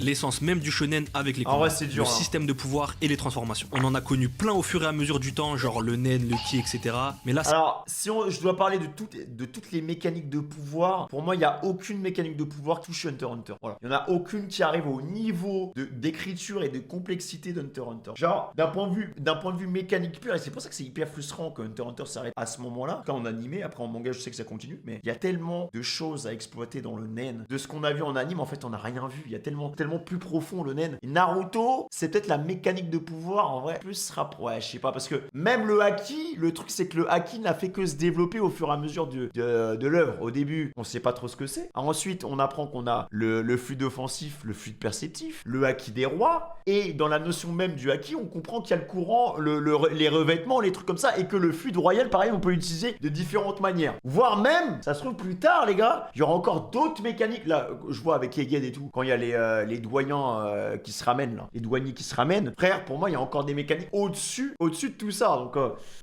L'essence même du shonen avec les En combats, vrai, c'est dur, le hein. système de pouvoir et les transformations. On en a connu plein au fur et à mesure du temps, genre le nen, le ki, etc. Mais là, Alors si je dois parler de toutes les mécaniques de pouvoir, pour moi il n'y a aucune mécanique de pouvoir qui touche Hunter x Hunter. Voilà. Il n'y en a aucune qui arrive au niveau d'écriture et de complexité d'Hunter x Hunter. Genre d'un point de vue mécanique pur, et c'est pour ça que c'est hyper frustrant que Hunter x Hunter s'arrête à ce moment-là. Quand en animé, après en manga je sais que ça continue, mais il y a tellement de choses à exploiter dans le nen. De ce qu'on a vu en anime, en fait on n'a rien vu. Il y a tellement tellement plus profond le nen. Et Naruto, c'est peut-être la mécanique de pouvoir en vrai plus ouais, je sais pas, parce que même le haki, le truc c'est que le haki n'a fait que se développer au fur et à mesure de l'œuvre. Au début, on sait pas trop ce que c'est. Ensuite, on apprend qu'on a le fluide offensif, le fluide perceptif, le haki des rois, et dans la notion même du haki, on comprend qu'il y a le courant, les revêtements, les trucs comme ça, et que le fluide royal, pareil, on peut l'utiliser de différentes manières. Voire même, ça se trouve plus tard, les gars, il y aura encore d'autres mécaniques. Là, je vois avec Egen et tout, quand il y a les doyens qui se ramènent, là, les douaniers qui se ramènent, frère, pour moi, il y a encore des mécaniques au-dessus de tout ça. Donc,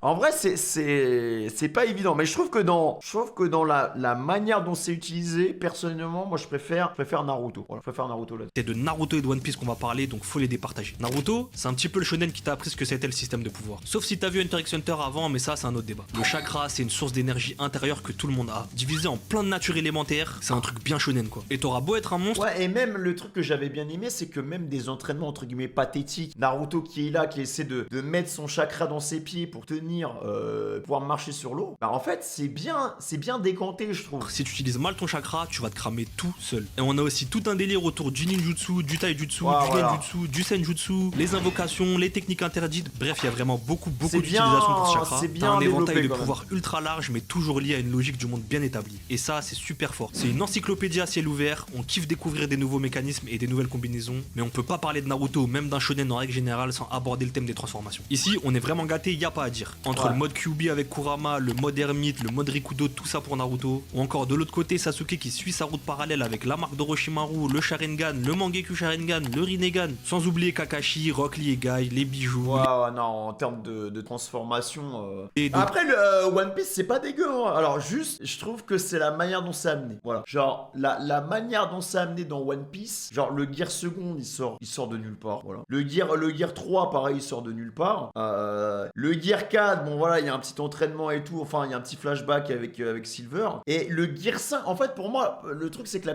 en vrai, c'est pas évident. Mais je trouve que dans la manière dont c'est utilisé, personnellement, moi, je préfère Naruto. Voilà, je préfère Naruto là. C'est de Naruto et de One Piece qu'on va parler, donc faut les départager. Naruto, c'est un petit peu le shonen qui t'a appris ce que c'était le système de pouvoir. Sauf si t'as vu Hunter x Hunter avant, mais ça, c'est un autre débat. Le chakra, c'est une source d'énergie intérieure que tout le monde a, divisé en plein de natures élémentaires. C'est un truc bien shonen, quoi. Et t'auras beau être un monstre. Ouais, et même le truc que j'avais bien aimé, c'est que même des entraînements entre guillemets pathétiques, Naruto qui est là, qui essaie de mettre son chakra dans ses pieds pour tenir, pouvoir marcher sur l'eau. Bah en fait, c'est bien décanté, je trouve. Si tu utilises mal ton chakra, tu vas te cramer tout seul. Et on a aussi tout un délire autour du ninjutsu, du taijutsu, du genjutsu, du senjutsu, les invocations, les techniques interdites. Bref, il y a vraiment beaucoup d'utilisation pour ce chakra. T'as un éventail de pouvoirs ultra large, mais toujours lié à une logique du monde bien établie. Et ça, c'est super fort. C'est une encyclopédie à ciel ouvert. On kiffe découvrir des nouveaux mécanismes et des nouvelles combinaisons. Mais on peut pas parler de Naruto ou même d'un shonen en règle générale sans aborder le thème des transformations. Ici, on est vraiment gâté, y a pas à dire. Entre le mode Kyuubi avec Kurama, le mode ermite, le mode Rikudo, tout ça pour Naruto. Ou encore de l'autre côté, Sasuke qui suit sa route parallèle avec la marque d'Orochimaru, le Sharingan, le Mangekyou Sharingan, le Rinnegan. Sans oublier Kakashi, Rock Lee et Guy, les bijoux. Non, en termes de transformation. Après, le One Piece, c'est pas dégueu. Hein. Alors, juste, je trouve que c'est la manière dont c'est amené. Voilà. Genre, la manière dont c'est amené dans One Piece, genre, le Gear Second, il sort de nulle part. Voilà. Le Gear 3, pareil, il sort de nulle part. Le Gear 4, bon, voilà, il y a un petit entraînement et tout. Enfin, il y a un petit flashback avec Silver. Et le Gear 5, en fait, pour moi, le truc, c'est que la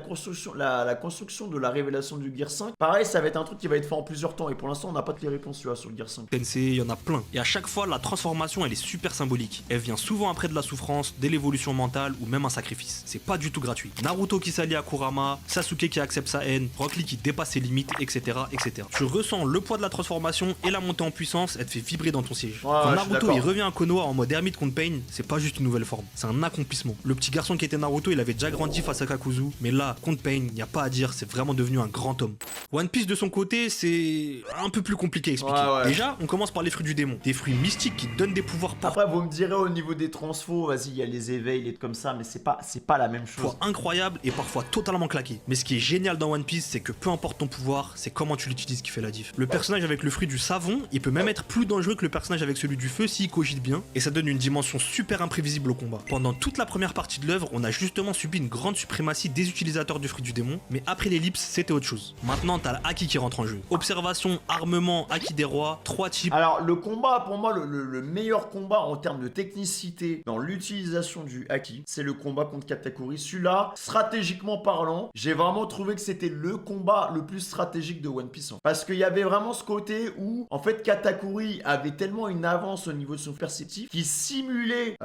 construction de la révélation du Gear 5, pareil, ça va être un truc qui va être fait en plusieurs temps. Et pour l'instant, on n'a pas toutes les réponses sur le Gear 5. Tensei, il y en a plein. Et à chaque fois, la transformation, elle est super symbolique. Elle vient souvent après de la souffrance, de l'évolution mentale ou même un sacrifice. C'est pas du tout gratuit. Naruto qui s'allie à Kurama, Sasuke qui accepte sa haine, Rock Lee qui dépasse ses limites, etc., etc. Tu ressens le poids de la transformation et la montée en puissance, elle te fait vibrer dans ton siège. Quand Naruto il revient à Konoha en mode ermite contre Pain, c'est pas juste une nouvelle forme, c'est un accomplissement. Le petit garçon qui était Naruto, il avait déjà grandi face à Kakuzu, mais là, contre Pain, y a pas à dire, c'est vraiment devenu un grand homme. One Piece de son côté, c'est un peu plus compliqué à expliquer. Déjà, on commence par les fruits du démon, des fruits mystiques qui donnent des pouvoirs. Après, vous me direz au niveau des transfos, vas-y, il y a les éveils, les trucs comme ça, mais c'est pas la même chose. Incroyable et parfois totalement claqué. Mais ce qui est génial dans One Piece, c'est que peu importe ton pouvoir, c'est comment tu l'utilises qui fait la diff. Le personnage avec le fruit du savon, il peut même être plus dangereux que le personnage avec celui du feu s'il cogite bien, et ça donne une dimension super imprévisible au combat. Pendant toute la première partie de l'œuvre, on a justement subi une grande suprématie des utilisateurs du fruit du démon, mais après l'ellipse, c'était autre chose. Maintenant, t'as l'Haki qui rentre en jeu. Observation, armement, Haki des rois, 3 types. Alors, le combat, pour moi, le meilleur combat en termes de technicité dans l'utilisation du Haki, c'est le combat contre Katakuri. Celui-là, stratégiquement parlant, j'ai vraiment trouvé que c'était le combat le plus stratégique de One Piece. Parce qu'il y avait vraiment ce côté où, en fait, Katakuri avait tellement une avance au niveau de son perceptif qu'il simulait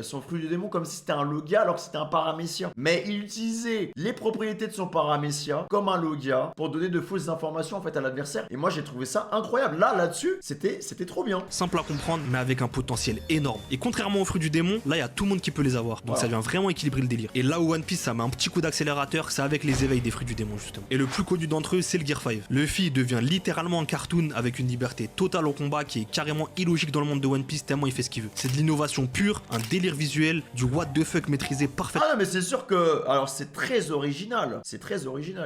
son fruit du démon comme si c'était un Logia alors que c'était un Paramecia. Mais il utilisait les propriétés de son Paramecia comme un Logia pour donner de fausses informations en fait à l'adversaire. Et moi j'ai trouvé ça incroyable. Là-dessus, c'était trop bien. Simple à comprendre, mais avec un potentiel énorme. Et contrairement aux fruits du démon, là il y a tout le monde qui peut les avoir. Donc ça vient vraiment équilibrer le délire. Et là où One Piece ça met un petit coup d'accélérateur, c'est avec les éveils des fruits du démon justement. Et le plus connu d'entre eux, c'est le Gear 5. Luffy devient littéralement un cartoon avec une liberté totale au combat qui est carrément illogique dans le monde de One Piece tellement il fait ce qu'il veut. C'est de l'innovation pure, un délire visuel, du what the fuck maîtrisé parfaitement. Ah non mais c'est sûr que alors c'est très original,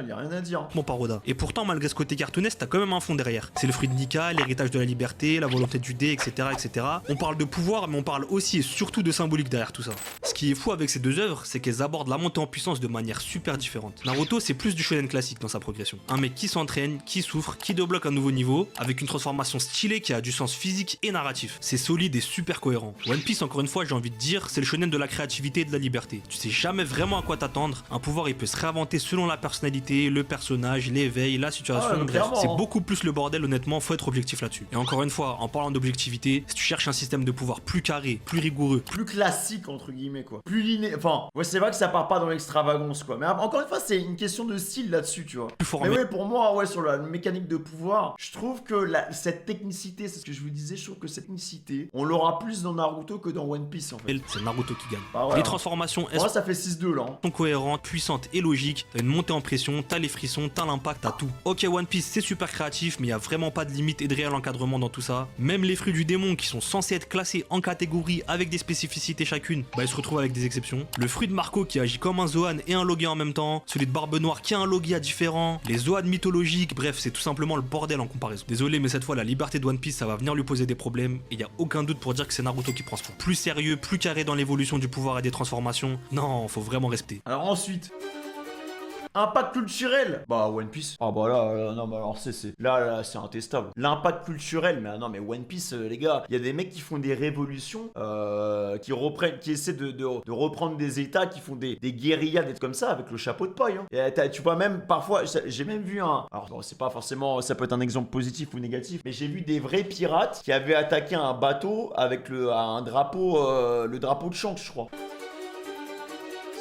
y a rien à dire. Mon paroda. Et pourtant malgré ce côté cartoonesque, t'as quand même un fond derrière. C'est le fruit de Nika, l'héritage de la liberté, la volonté du dé, etc., etc. On parle de pouvoir, mais on parle aussi et surtout de symbolique derrière tout ça. Ce qui est fou avec ces deux œuvres, c'est qu'elles abordent la montée en puissance de manière super différente. Naruto, c'est plus du shonen classique dans sa progression. Un mec qui s'entraîne, qui souffre, qui débloque un nouveau niveau, avec une transformation stylée qui a du sens physique et narratif. C'est solide et super cohérent. One Piece, encore une fois, j'ai envie de dire, c'est le shonen de la créativité et de la liberté. Tu sais jamais vraiment à quoi t'attendre. Un pouvoir, il peut se réinventer selon la personnalité, le personnage, l'éveil, la situation. chansons, bref, clairement, c'est hein. beaucoup plus le bordel, honnêtement, faut être objectif là-dessus. Et encore une fois, en parlant d'objectivité, si tu cherches un système de pouvoir plus carré, plus rigoureux, Plus classique entre guillemets quoi. Plus linéaire. Enfin, ouais, c'est vrai que ça part pas dans l'extravagance quoi. Mais encore une fois, c'est une question de style là-dessus, tu vois. plus formé. Mais ouais, pour moi, ouais, sur la mécanique de pouvoir, je trouve que cette technicité, c'est ce que je vous disais, je trouve que cette technicité, on l'aura plus dans Naruto que dans One Piece en fait. C'est Naruto qui gagne. Bah ouais, Les hein. transformations, elles Moi, ça fait 6-2 là. Hein. sont cohérentes, puissantes et logiques. T'as une montée en pression, t'as les frissons, t'as l'impact, t'as tout. Ok, One Piece c'est super créatif, mais y a vraiment pas de limite et de réel encadrement dans tout ça. Même les fruits du démon qui sont censés être classés en catégories avec des spécificités chacune, bah ils se retrouvent avec des exceptions. Le fruit de Marco qui agit comme un Zoan et un Logia en même temps. Celui de Barbe Noire qui a un Logia différent. Les Zoan mythologiques, bref, c'est tout simplement le bordel en comparaison. Désolé, mais cette fois la liberté de One Piece ça va venir lui poser des problèmes. Et y a aucun doute pour dire que c'est Naruto qui prend ce fond. Plus sérieux, plus carré dans l'évolution du pouvoir et des transformations. Non, faut vraiment respecter. Alors ensuite. Impact culturel. Bah One Piece. Ah bah là, non mais alors là c'est intestable. L'impact culturel, mais non mais One Piece les gars, il y a des mecs qui font des révolutions, qui essaient de reprendre des états, qui font des guérillas, des trucs comme ça avec le chapeau de paille. Hein. Et tu vois même parfois, j'ai même vu alors bon, c'est pas forcément, ça peut être un exemple positif ou négatif, mais j'ai vu des vrais pirates qui avaient attaqué un bateau avec un drapeau, le drapeau de Shanks, je crois.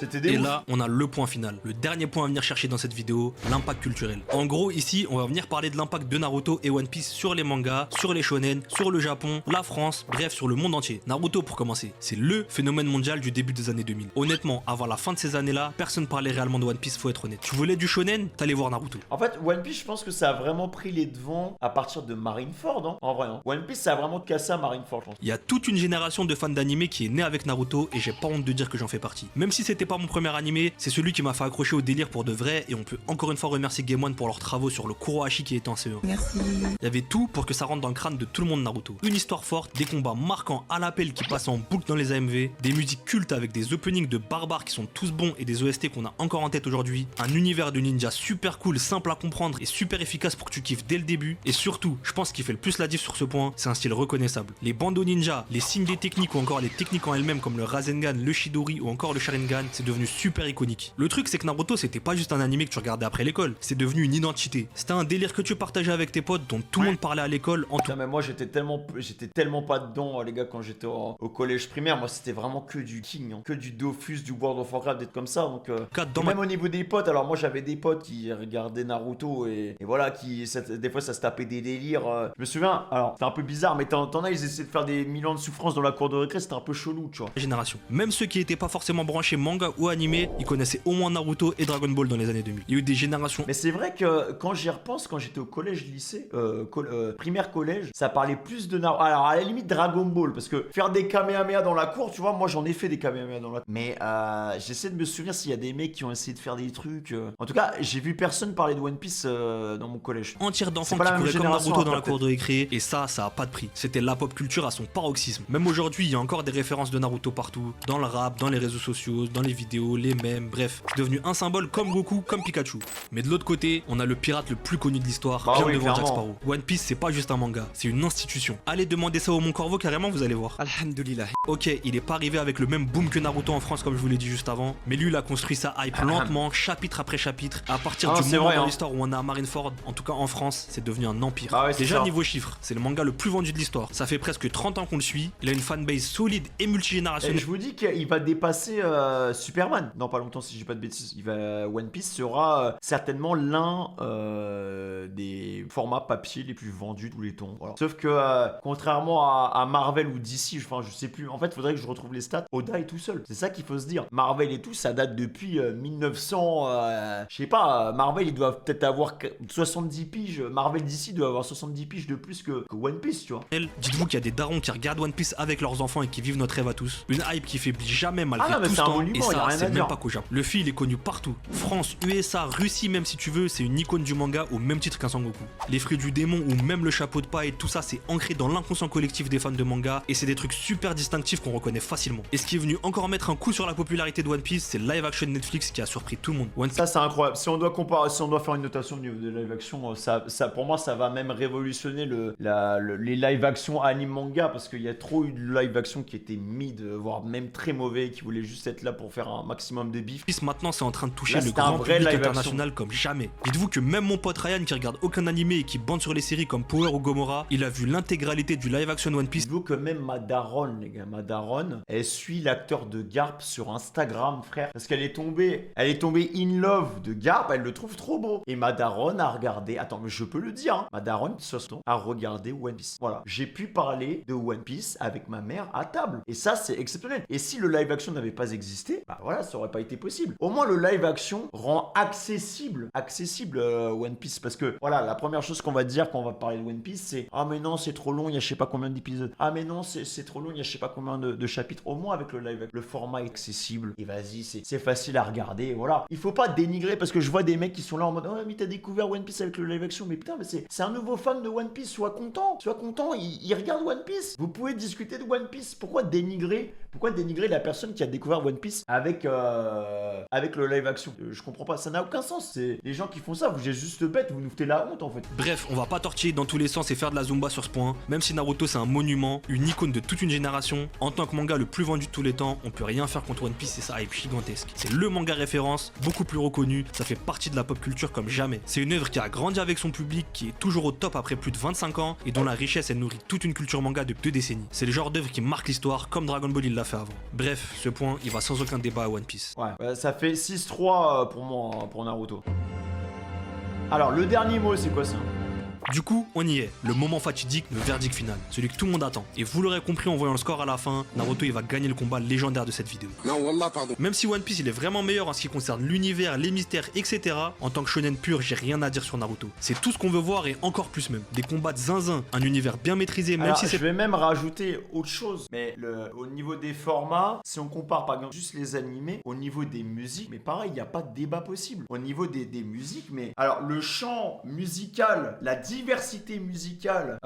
C'était des Et ouf. là, on a le point final. Le dernier point à venir chercher dans cette vidéo, l'impact culturel. En gros, ici, on va venir parler de l'impact de Naruto et One Piece sur les mangas, sur les shonen, sur le Japon, la France, bref, sur le monde entier. Naruto, pour commencer, c'est le phénomène mondial du début des années 2000. Honnêtement, avant la fin de ces années-là, personne parlait réellement de One Piece, faut être honnête. Tu voulais du shonen, t'allais voir Naruto. En fait, One Piece, je pense que ça a vraiment pris les devants à partir de Marineford, hein, en vrai. Hein. One Piece, ça a vraiment cassé à Marineford, je pense. Il y a toute une génération de fans d'animé qui est née avec Naruto et j'ai pas honte de dire que j'en fais partie. Même si c'était pas mon premier animé, c'est celui qui m'a fait accrocher au délire pour de vrai et on peut encore une fois remercier Game One pour leurs travaux sur le Kurohashi qui était en CE1. Merci. Il y avait tout pour que ça rentre dans le crâne de tout le monde Naruto. Une histoire forte, des combats marquants à l'appel qui passent en boucle dans les AMV, des musiques cultes avec des openings de barbares qui sont tous bons et des OST qu'on a encore en tête aujourd'hui, un univers de ninja super cool, simple à comprendre et super efficace pour que tu kiffes dès le début, et surtout, je pense qu'il fait le plus la diff sur ce point, c'est un style reconnaissable. Les bandeaux ninja, les signes des techniques ou encore les techniques en elles-mêmes comme le Rasengan, le Chidori ou encore le Sharingan, c'est devenu super iconique. Le truc c'est que Naruto c'était pas juste un animé que tu regardais après l'école, c'est devenu une identité. C'était un délire que tu partageais avec tes potes dont tout le monde parlait à l'école en tout. Non mais moi j'étais tellement pas dedans les gars quand j'étais au collège primaire. Moi c'était vraiment que du King, hein, que du Dofus, du World of Warcraft, des trucs comme ça. Donc même au niveau des potes, alors moi j'avais des potes qui regardaient Naruto et voilà des fois ça se tapait des délires. Je me souviens, alors c'était un peu bizarre, mais t'en as, ils essaient de faire des 1000 ans de souffrance dans la cour de récré, c'était un peu chelou, tu vois. Génération. Même ceux qui étaient pas forcément branchés manga ou animé, ils connaissaient au moins Naruto et Dragon Ball dans les années 2000. Il y a eu des générations. Mais c'est vrai que quand j'y repense, quand j'étais au collège, lycée, primaire collège, ça parlait plus de Naruto. Alors à la limite Dragon Ball, parce que faire des Kamehameha dans la cour, tu vois, moi j'en ai fait des Kamehameha dans la cour. Mais j'essaie de me souvenir s'il y a des mecs qui ont essayé de faire des trucs. En tout cas, j'ai vu personne parler de One Piece dans mon collège. Entière d'enfants C'est pas qui la même couraient comme génération, Naruto dans la après, cour de récré, et ça a pas de prix. C'était la pop culture à son paroxysme. Même aujourd'hui, il y a encore des références de Naruto partout, dans le rap, dans les réseaux sociaux, dans les vidéos, les mèmes, bref. C'est devenu un symbole comme Goku, comme Pikachu. Mais de l'autre côté, on a le pirate le plus connu de l'histoire, Bah bien oui, devant Jack clairement. Sparrow. One Piece, c'est pas juste un manga, c'est une institution. Allez demander ça au Mon Corvo carrément, vous allez voir. Alhamdulillah. Ok, il est pas arrivé avec le même boom que Naruto en France comme je vous l'ai dit juste avant, mais lui il a construit sa hype lentement, chapitre après chapitre. À partir Ah, du c'est moment vrai, dans hein. l'histoire où on a Marineford, en tout cas en France, c'est devenu un empire. Ah ouais, c'est Déjà ça. niveau chiffres, c'est le manga le plus vendu de l'histoire. Ça fait presque 30 ans qu'on le suit, il a une fanbase solide et Et multigénérationnelle. je vous dis qu'il va dépasser Superman dans pas longtemps si j'ai pas de bêtises. One Piece sera certainement l'un des formats papier les plus vendus de tous les temps. Voilà. Sauf que contrairement à Marvel ou DC, enfin je sais plus, en fait il faudrait que je retrouve les stats. Oda est tout seul, c'est ça qu'il faut se dire. Marvel et tout, ça date depuis 1900, je sais pas, Marvel ils doivent peut-être avoir 70 piges, Marvel DC doit avoir 70 piges de plus que One Piece, tu vois. Dites-vous qu'il y a des darons qui regardent One Piece avec leurs enfants et qui vivent notre rêve à tous. Une hype qui faiblit jamais malgré Ah non, mais tout c'est ce un temps. monument, Et y a ça, rien à c'est même dire. pas qu'au Japon. Le fil est connu partout. France, USA, Russie même si tu veux, c'est une icône du manga au même titre qu'un Sangoku. Les fruits du démon ou même le chapeau de paille, tout ça c'est ancré dans l'inconscient collectif des fans de manga et c'est des trucs super distinctifs qu'on reconnaît facilement. Et ce qui est venu encore mettre un coup sur la popularité de One Piece, c'est le live action Netflix qui a surpris tout le monde. One Piece, Ça c'est incroyable. Si on doit comparer, si on doit faire une notation au niveau de live action, ça pour moi ça va même révolutionner les live action anime manga parce qu'il y a trop eu de live action qui étaient mid, voire même très mauvais, qui voulaient juste être là pour faire faire un maximum de bif. Maintenant, c'est en train de toucher Là, le c'était un grand vrai public live international comme jamais. Dites-vous que même mon pote Ryan, qui regarde aucun animé et qui bande sur les séries comme Power ou Gomorrah, il a vu l'intégralité du live action One Piece. Dites-vous que même ma daronne, les gars, ma daronne, elle suit l'acteur de Garp sur Instagram, frère. Parce qu'elle est tombée in love de Garp, elle le trouve trop beau. Et ma daronne a regardé, attends, mais je peux le dire, hein, ma daronne, a regardé One Piece. Voilà, j'ai pu parler de One Piece avec ma mère à table. Et ça, c'est exceptionnel. Et si le live action n'avait pas existé, bah voilà, ça aurait pas été possible. Au moins, le live action rend accessible One Piece. Parce que, voilà, la première chose qu'on va dire quand on va parler de One Piece, c'est ah, mais non, c'est trop long, il y a je sais pas combien d'épisodes. Ah, mais non, c'est trop long, il y a je sais pas combien de chapitres. Au moins, avec le live, le format est accessible. Et vas-y, c'est facile à regarder. Voilà. Il faut pas dénigrer parce que je vois des mecs qui sont là en mode oh, mais t'as découvert One Piece avec le live action. Mais putain, mais c'est un nouveau fan de One Piece. Sois content, il regarde One Piece. Vous pouvez discuter de One Piece. Pourquoi dénigrer la personne qui a découvert One Piece avec le live action? Je comprends pas, ça n'a aucun sens. C'est les gens qui font ça, vous êtes juste bêtes, vous nous foutez la honte en fait. Bref, on va pas tortiller dans tous les sens et faire de la zumba sur ce point. Même si Naruto c'est un monument, une icône de toute une génération, en tant que manga le plus vendu de tous les temps, on peut rien faire contre One Piece et sa hype gigantesque. C'est le manga référence, beaucoup plus reconnu, ça fait partie de la pop culture comme jamais. C'est une œuvre qui a grandi avec son public, qui est toujours au top après plus de 25 ans et dont la richesse elle nourrit toute une culture manga depuis 2 décennies. C'est le genre d'œuvre qui marque l'histoire comme Dragon Ball il l'a fait avant. Bref, ce point il va sans aucun débat à One Piece. Ouais, ça fait 6-3 pour moi, pour Naruto. Alors, le dernier mot, c'est quoi ça? Du coup, on y est, le moment fatidique, le verdict final, celui que tout le monde attend. Et vous l'aurez compris en voyant le score à la fin, Naruto il va gagner le combat légendaire de cette vidéo. Non, wallah, pardon. Même si One Piece il est vraiment meilleur en ce qui concerne l'univers, les mystères, etc., en tant que shonen pur, j'ai rien à dire sur Naruto. C'est tout ce qu'on veut voir et encore plus même. Des combats de zinzin, un univers bien maîtrisé, même alors, si c'est... Je vais même rajouter autre chose, mais au niveau des formats, si on compare par exemple juste les animés, au niveau des musiques, mais pareil, il n'y a pas de débat possible. Au niveau des musiques, mais... Alors, le chant musical, la diversité musicale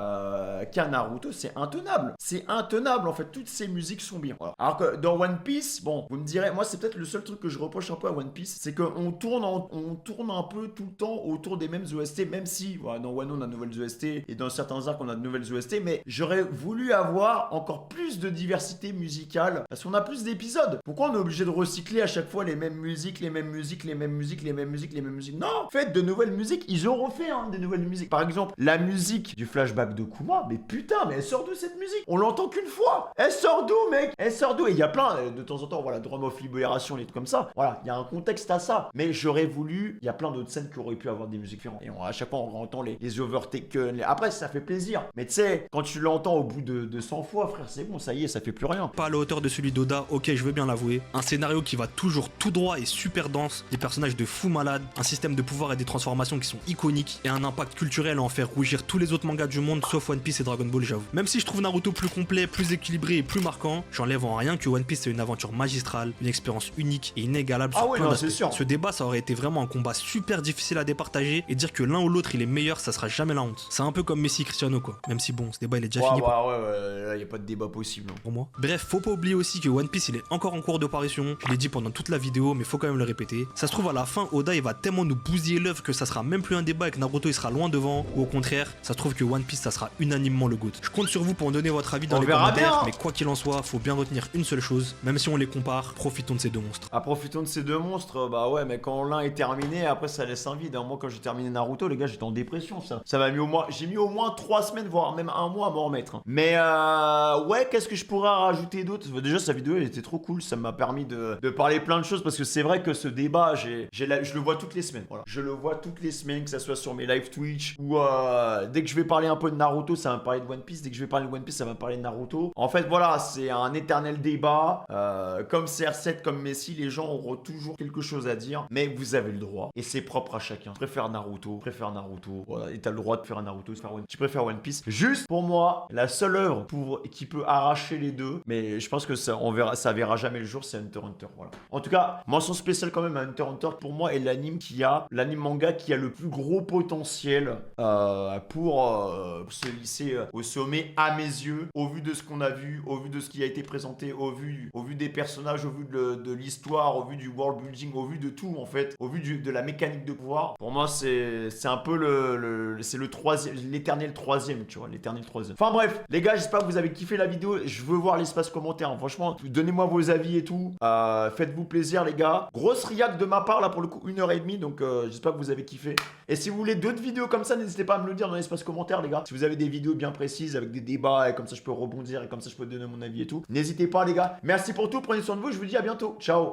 qu'a Naruto, c'est intenable. C'est intenable, en fait. Toutes ces musiques sont bien. Voilà. Alors que dans One Piece, bon, vous me direz, moi, c'est peut-être le seul truc que je reproche un peu à One Piece, c'est qu'on tourne un peu tout le temps autour des mêmes OST, même si, voilà, dans Wano, on a de nouvelles OST, et dans certains arcs, on a de nouvelles OST, mais j'aurais voulu avoir encore plus de diversité musicale, parce qu'on a plus d'épisodes. Pourquoi on est obligé de recycler à chaque fois les mêmes musiques, les mêmes musiques, les mêmes musiques, les mêmes musiques, les mêmes musiques? Non, faites de nouvelles musiques. Ils auront fait des nouvelles musiques. Par exemple, la musique du flashback de Kuma, mais putain, mais elle sort d'où cette musique? On l'entend qu'une fois. Elle sort d'où, mec? Elle sort d'où? Et il y a plein, de temps en temps, voilà, Drum of Liberation, les trucs comme ça. Voilà, il y a un contexte à ça. Mais j'aurais voulu, il y a plein d'autres scènes qui auraient pu avoir des musiques différentes. Et à chaque fois, on entend les overtaken. Après, ça fait plaisir. Mais tu sais, quand tu l'entends au bout de 100 fois, frère, c'est bon, ça y est, ça fait plus rien. Pas à la hauteur de celui d'Oda, ok, je veux bien l'avouer. Un scénario qui va toujours tout droit et super dense, des personnages de fous malades, un système de pouvoir et des transformations qui sont iconiques, et un impact culturel à en faire rougir tous les autres mangas du monde, sauf One Piece et Dragon Ball, j'avoue. Même si je trouve Naruto plus complet, plus équilibré et plus marquant, j'enlève en rien que One Piece c'est une aventure magistrale, une expérience unique et inégalable sur plein d'aspects. Ce débat, ça aurait été vraiment un combat super difficile à départager, et dire que l'un ou l'autre il est meilleur, ça sera jamais la honte. C'est un peu comme Messi Cristiano quoi. Même si bon, ce débat il est déjà fini. Là, y a pas de débat possible. Pour moi. Bref, faut pas oublier aussi que One Piece il est encore en cours d'apparition. Je l'ai dit pendant toute la vidéo, mais faut quand même le répéter. Ça se trouve à la fin, Oda il va tellement nous bousiller l'œuvre que ça sera même plus un débat et que Naruto il sera loin devant, ou au contraire, ça se trouve que One Piece ça sera unanimement le GOAT. Je compte sur vous pour me donner votre avis dans les commentaires, mais quoi qu'il en soit, faut bien retenir une seule chose, même si on les compare, profitons de ces deux monstres. Ah, profitons de ces deux monstres, bah ouais, mais quand l'un est terminé, après ça laisse un vide. Moi, quand j'ai terminé Naruto, les gars, j'étais en dépression, ça m'a mis j'ai mis au moins 3 semaines, voire même un mois à m'en remettre. Mais ouais, qu'est-ce que je pourrais rajouter d'autre? Déjà, sa vidéo, elle était trop cool, ça m'a permis de parler plein de choses, parce que c'est vrai que ce débat, je le vois toutes les semaines, voilà. Je le vois toutes les semaines, que ça soit sur mes live Twitch, ou dès que je vais parler un peu de Naruto, ça va me parler de One Piece, dès que je vais parler de One Piece, ça va me parler de Naruto. En fait, voilà, c'est un éternel débat, comme CR7, comme Messi, les gens auront toujours quelque chose à dire, mais vous avez le droit, et c'est propre à chacun. Je préfère Naruto, voilà, et t'as le droit de faire un Naruto, je préfère One Piece. Juste, pour moi, la seule œuvre qui peut arracher les deux, mais je pense que ça verra jamais le jour, c'est Hunter x Hunter, voilà. En tout cas, mention spéciale quand même à Hunter x Hunter, pour moi, est l'anime manga qui a le plus gros potentiel se hisser au sommet à mes yeux, au vu de ce qu'on a vu, au vu de ce qui a été présenté, au vu des personnages, au vu de l'histoire, au vu du world building, au vu de tout en fait, au vu de la mécanique de pouvoir. Pour moi, c'est un peu c'est le troisième, l'éternel troisième, tu vois, l'éternel troisième. Enfin bref, les gars, j'espère que vous avez kiffé la vidéo. Je veux voir l'espace commentaire. Franchement, donnez-moi vos avis et tout. Faites-vous plaisir, les gars. Grosse react de ma part là pour le coup, 1h30. Donc j'espère que vous avez kiffé. Et si vous voulez d'autres vidéos comme ça, n'hésitez pas à me le dire dans l'espace commentaire, les gars. Si vous avez des vidéos bien précises avec des débats et comme ça je peux rebondir et comme ça je peux donner mon avis et tout, n'hésitez pas, les gars. Merci pour tout. Prenez soin de vous. Je vous dis à bientôt. Ciao.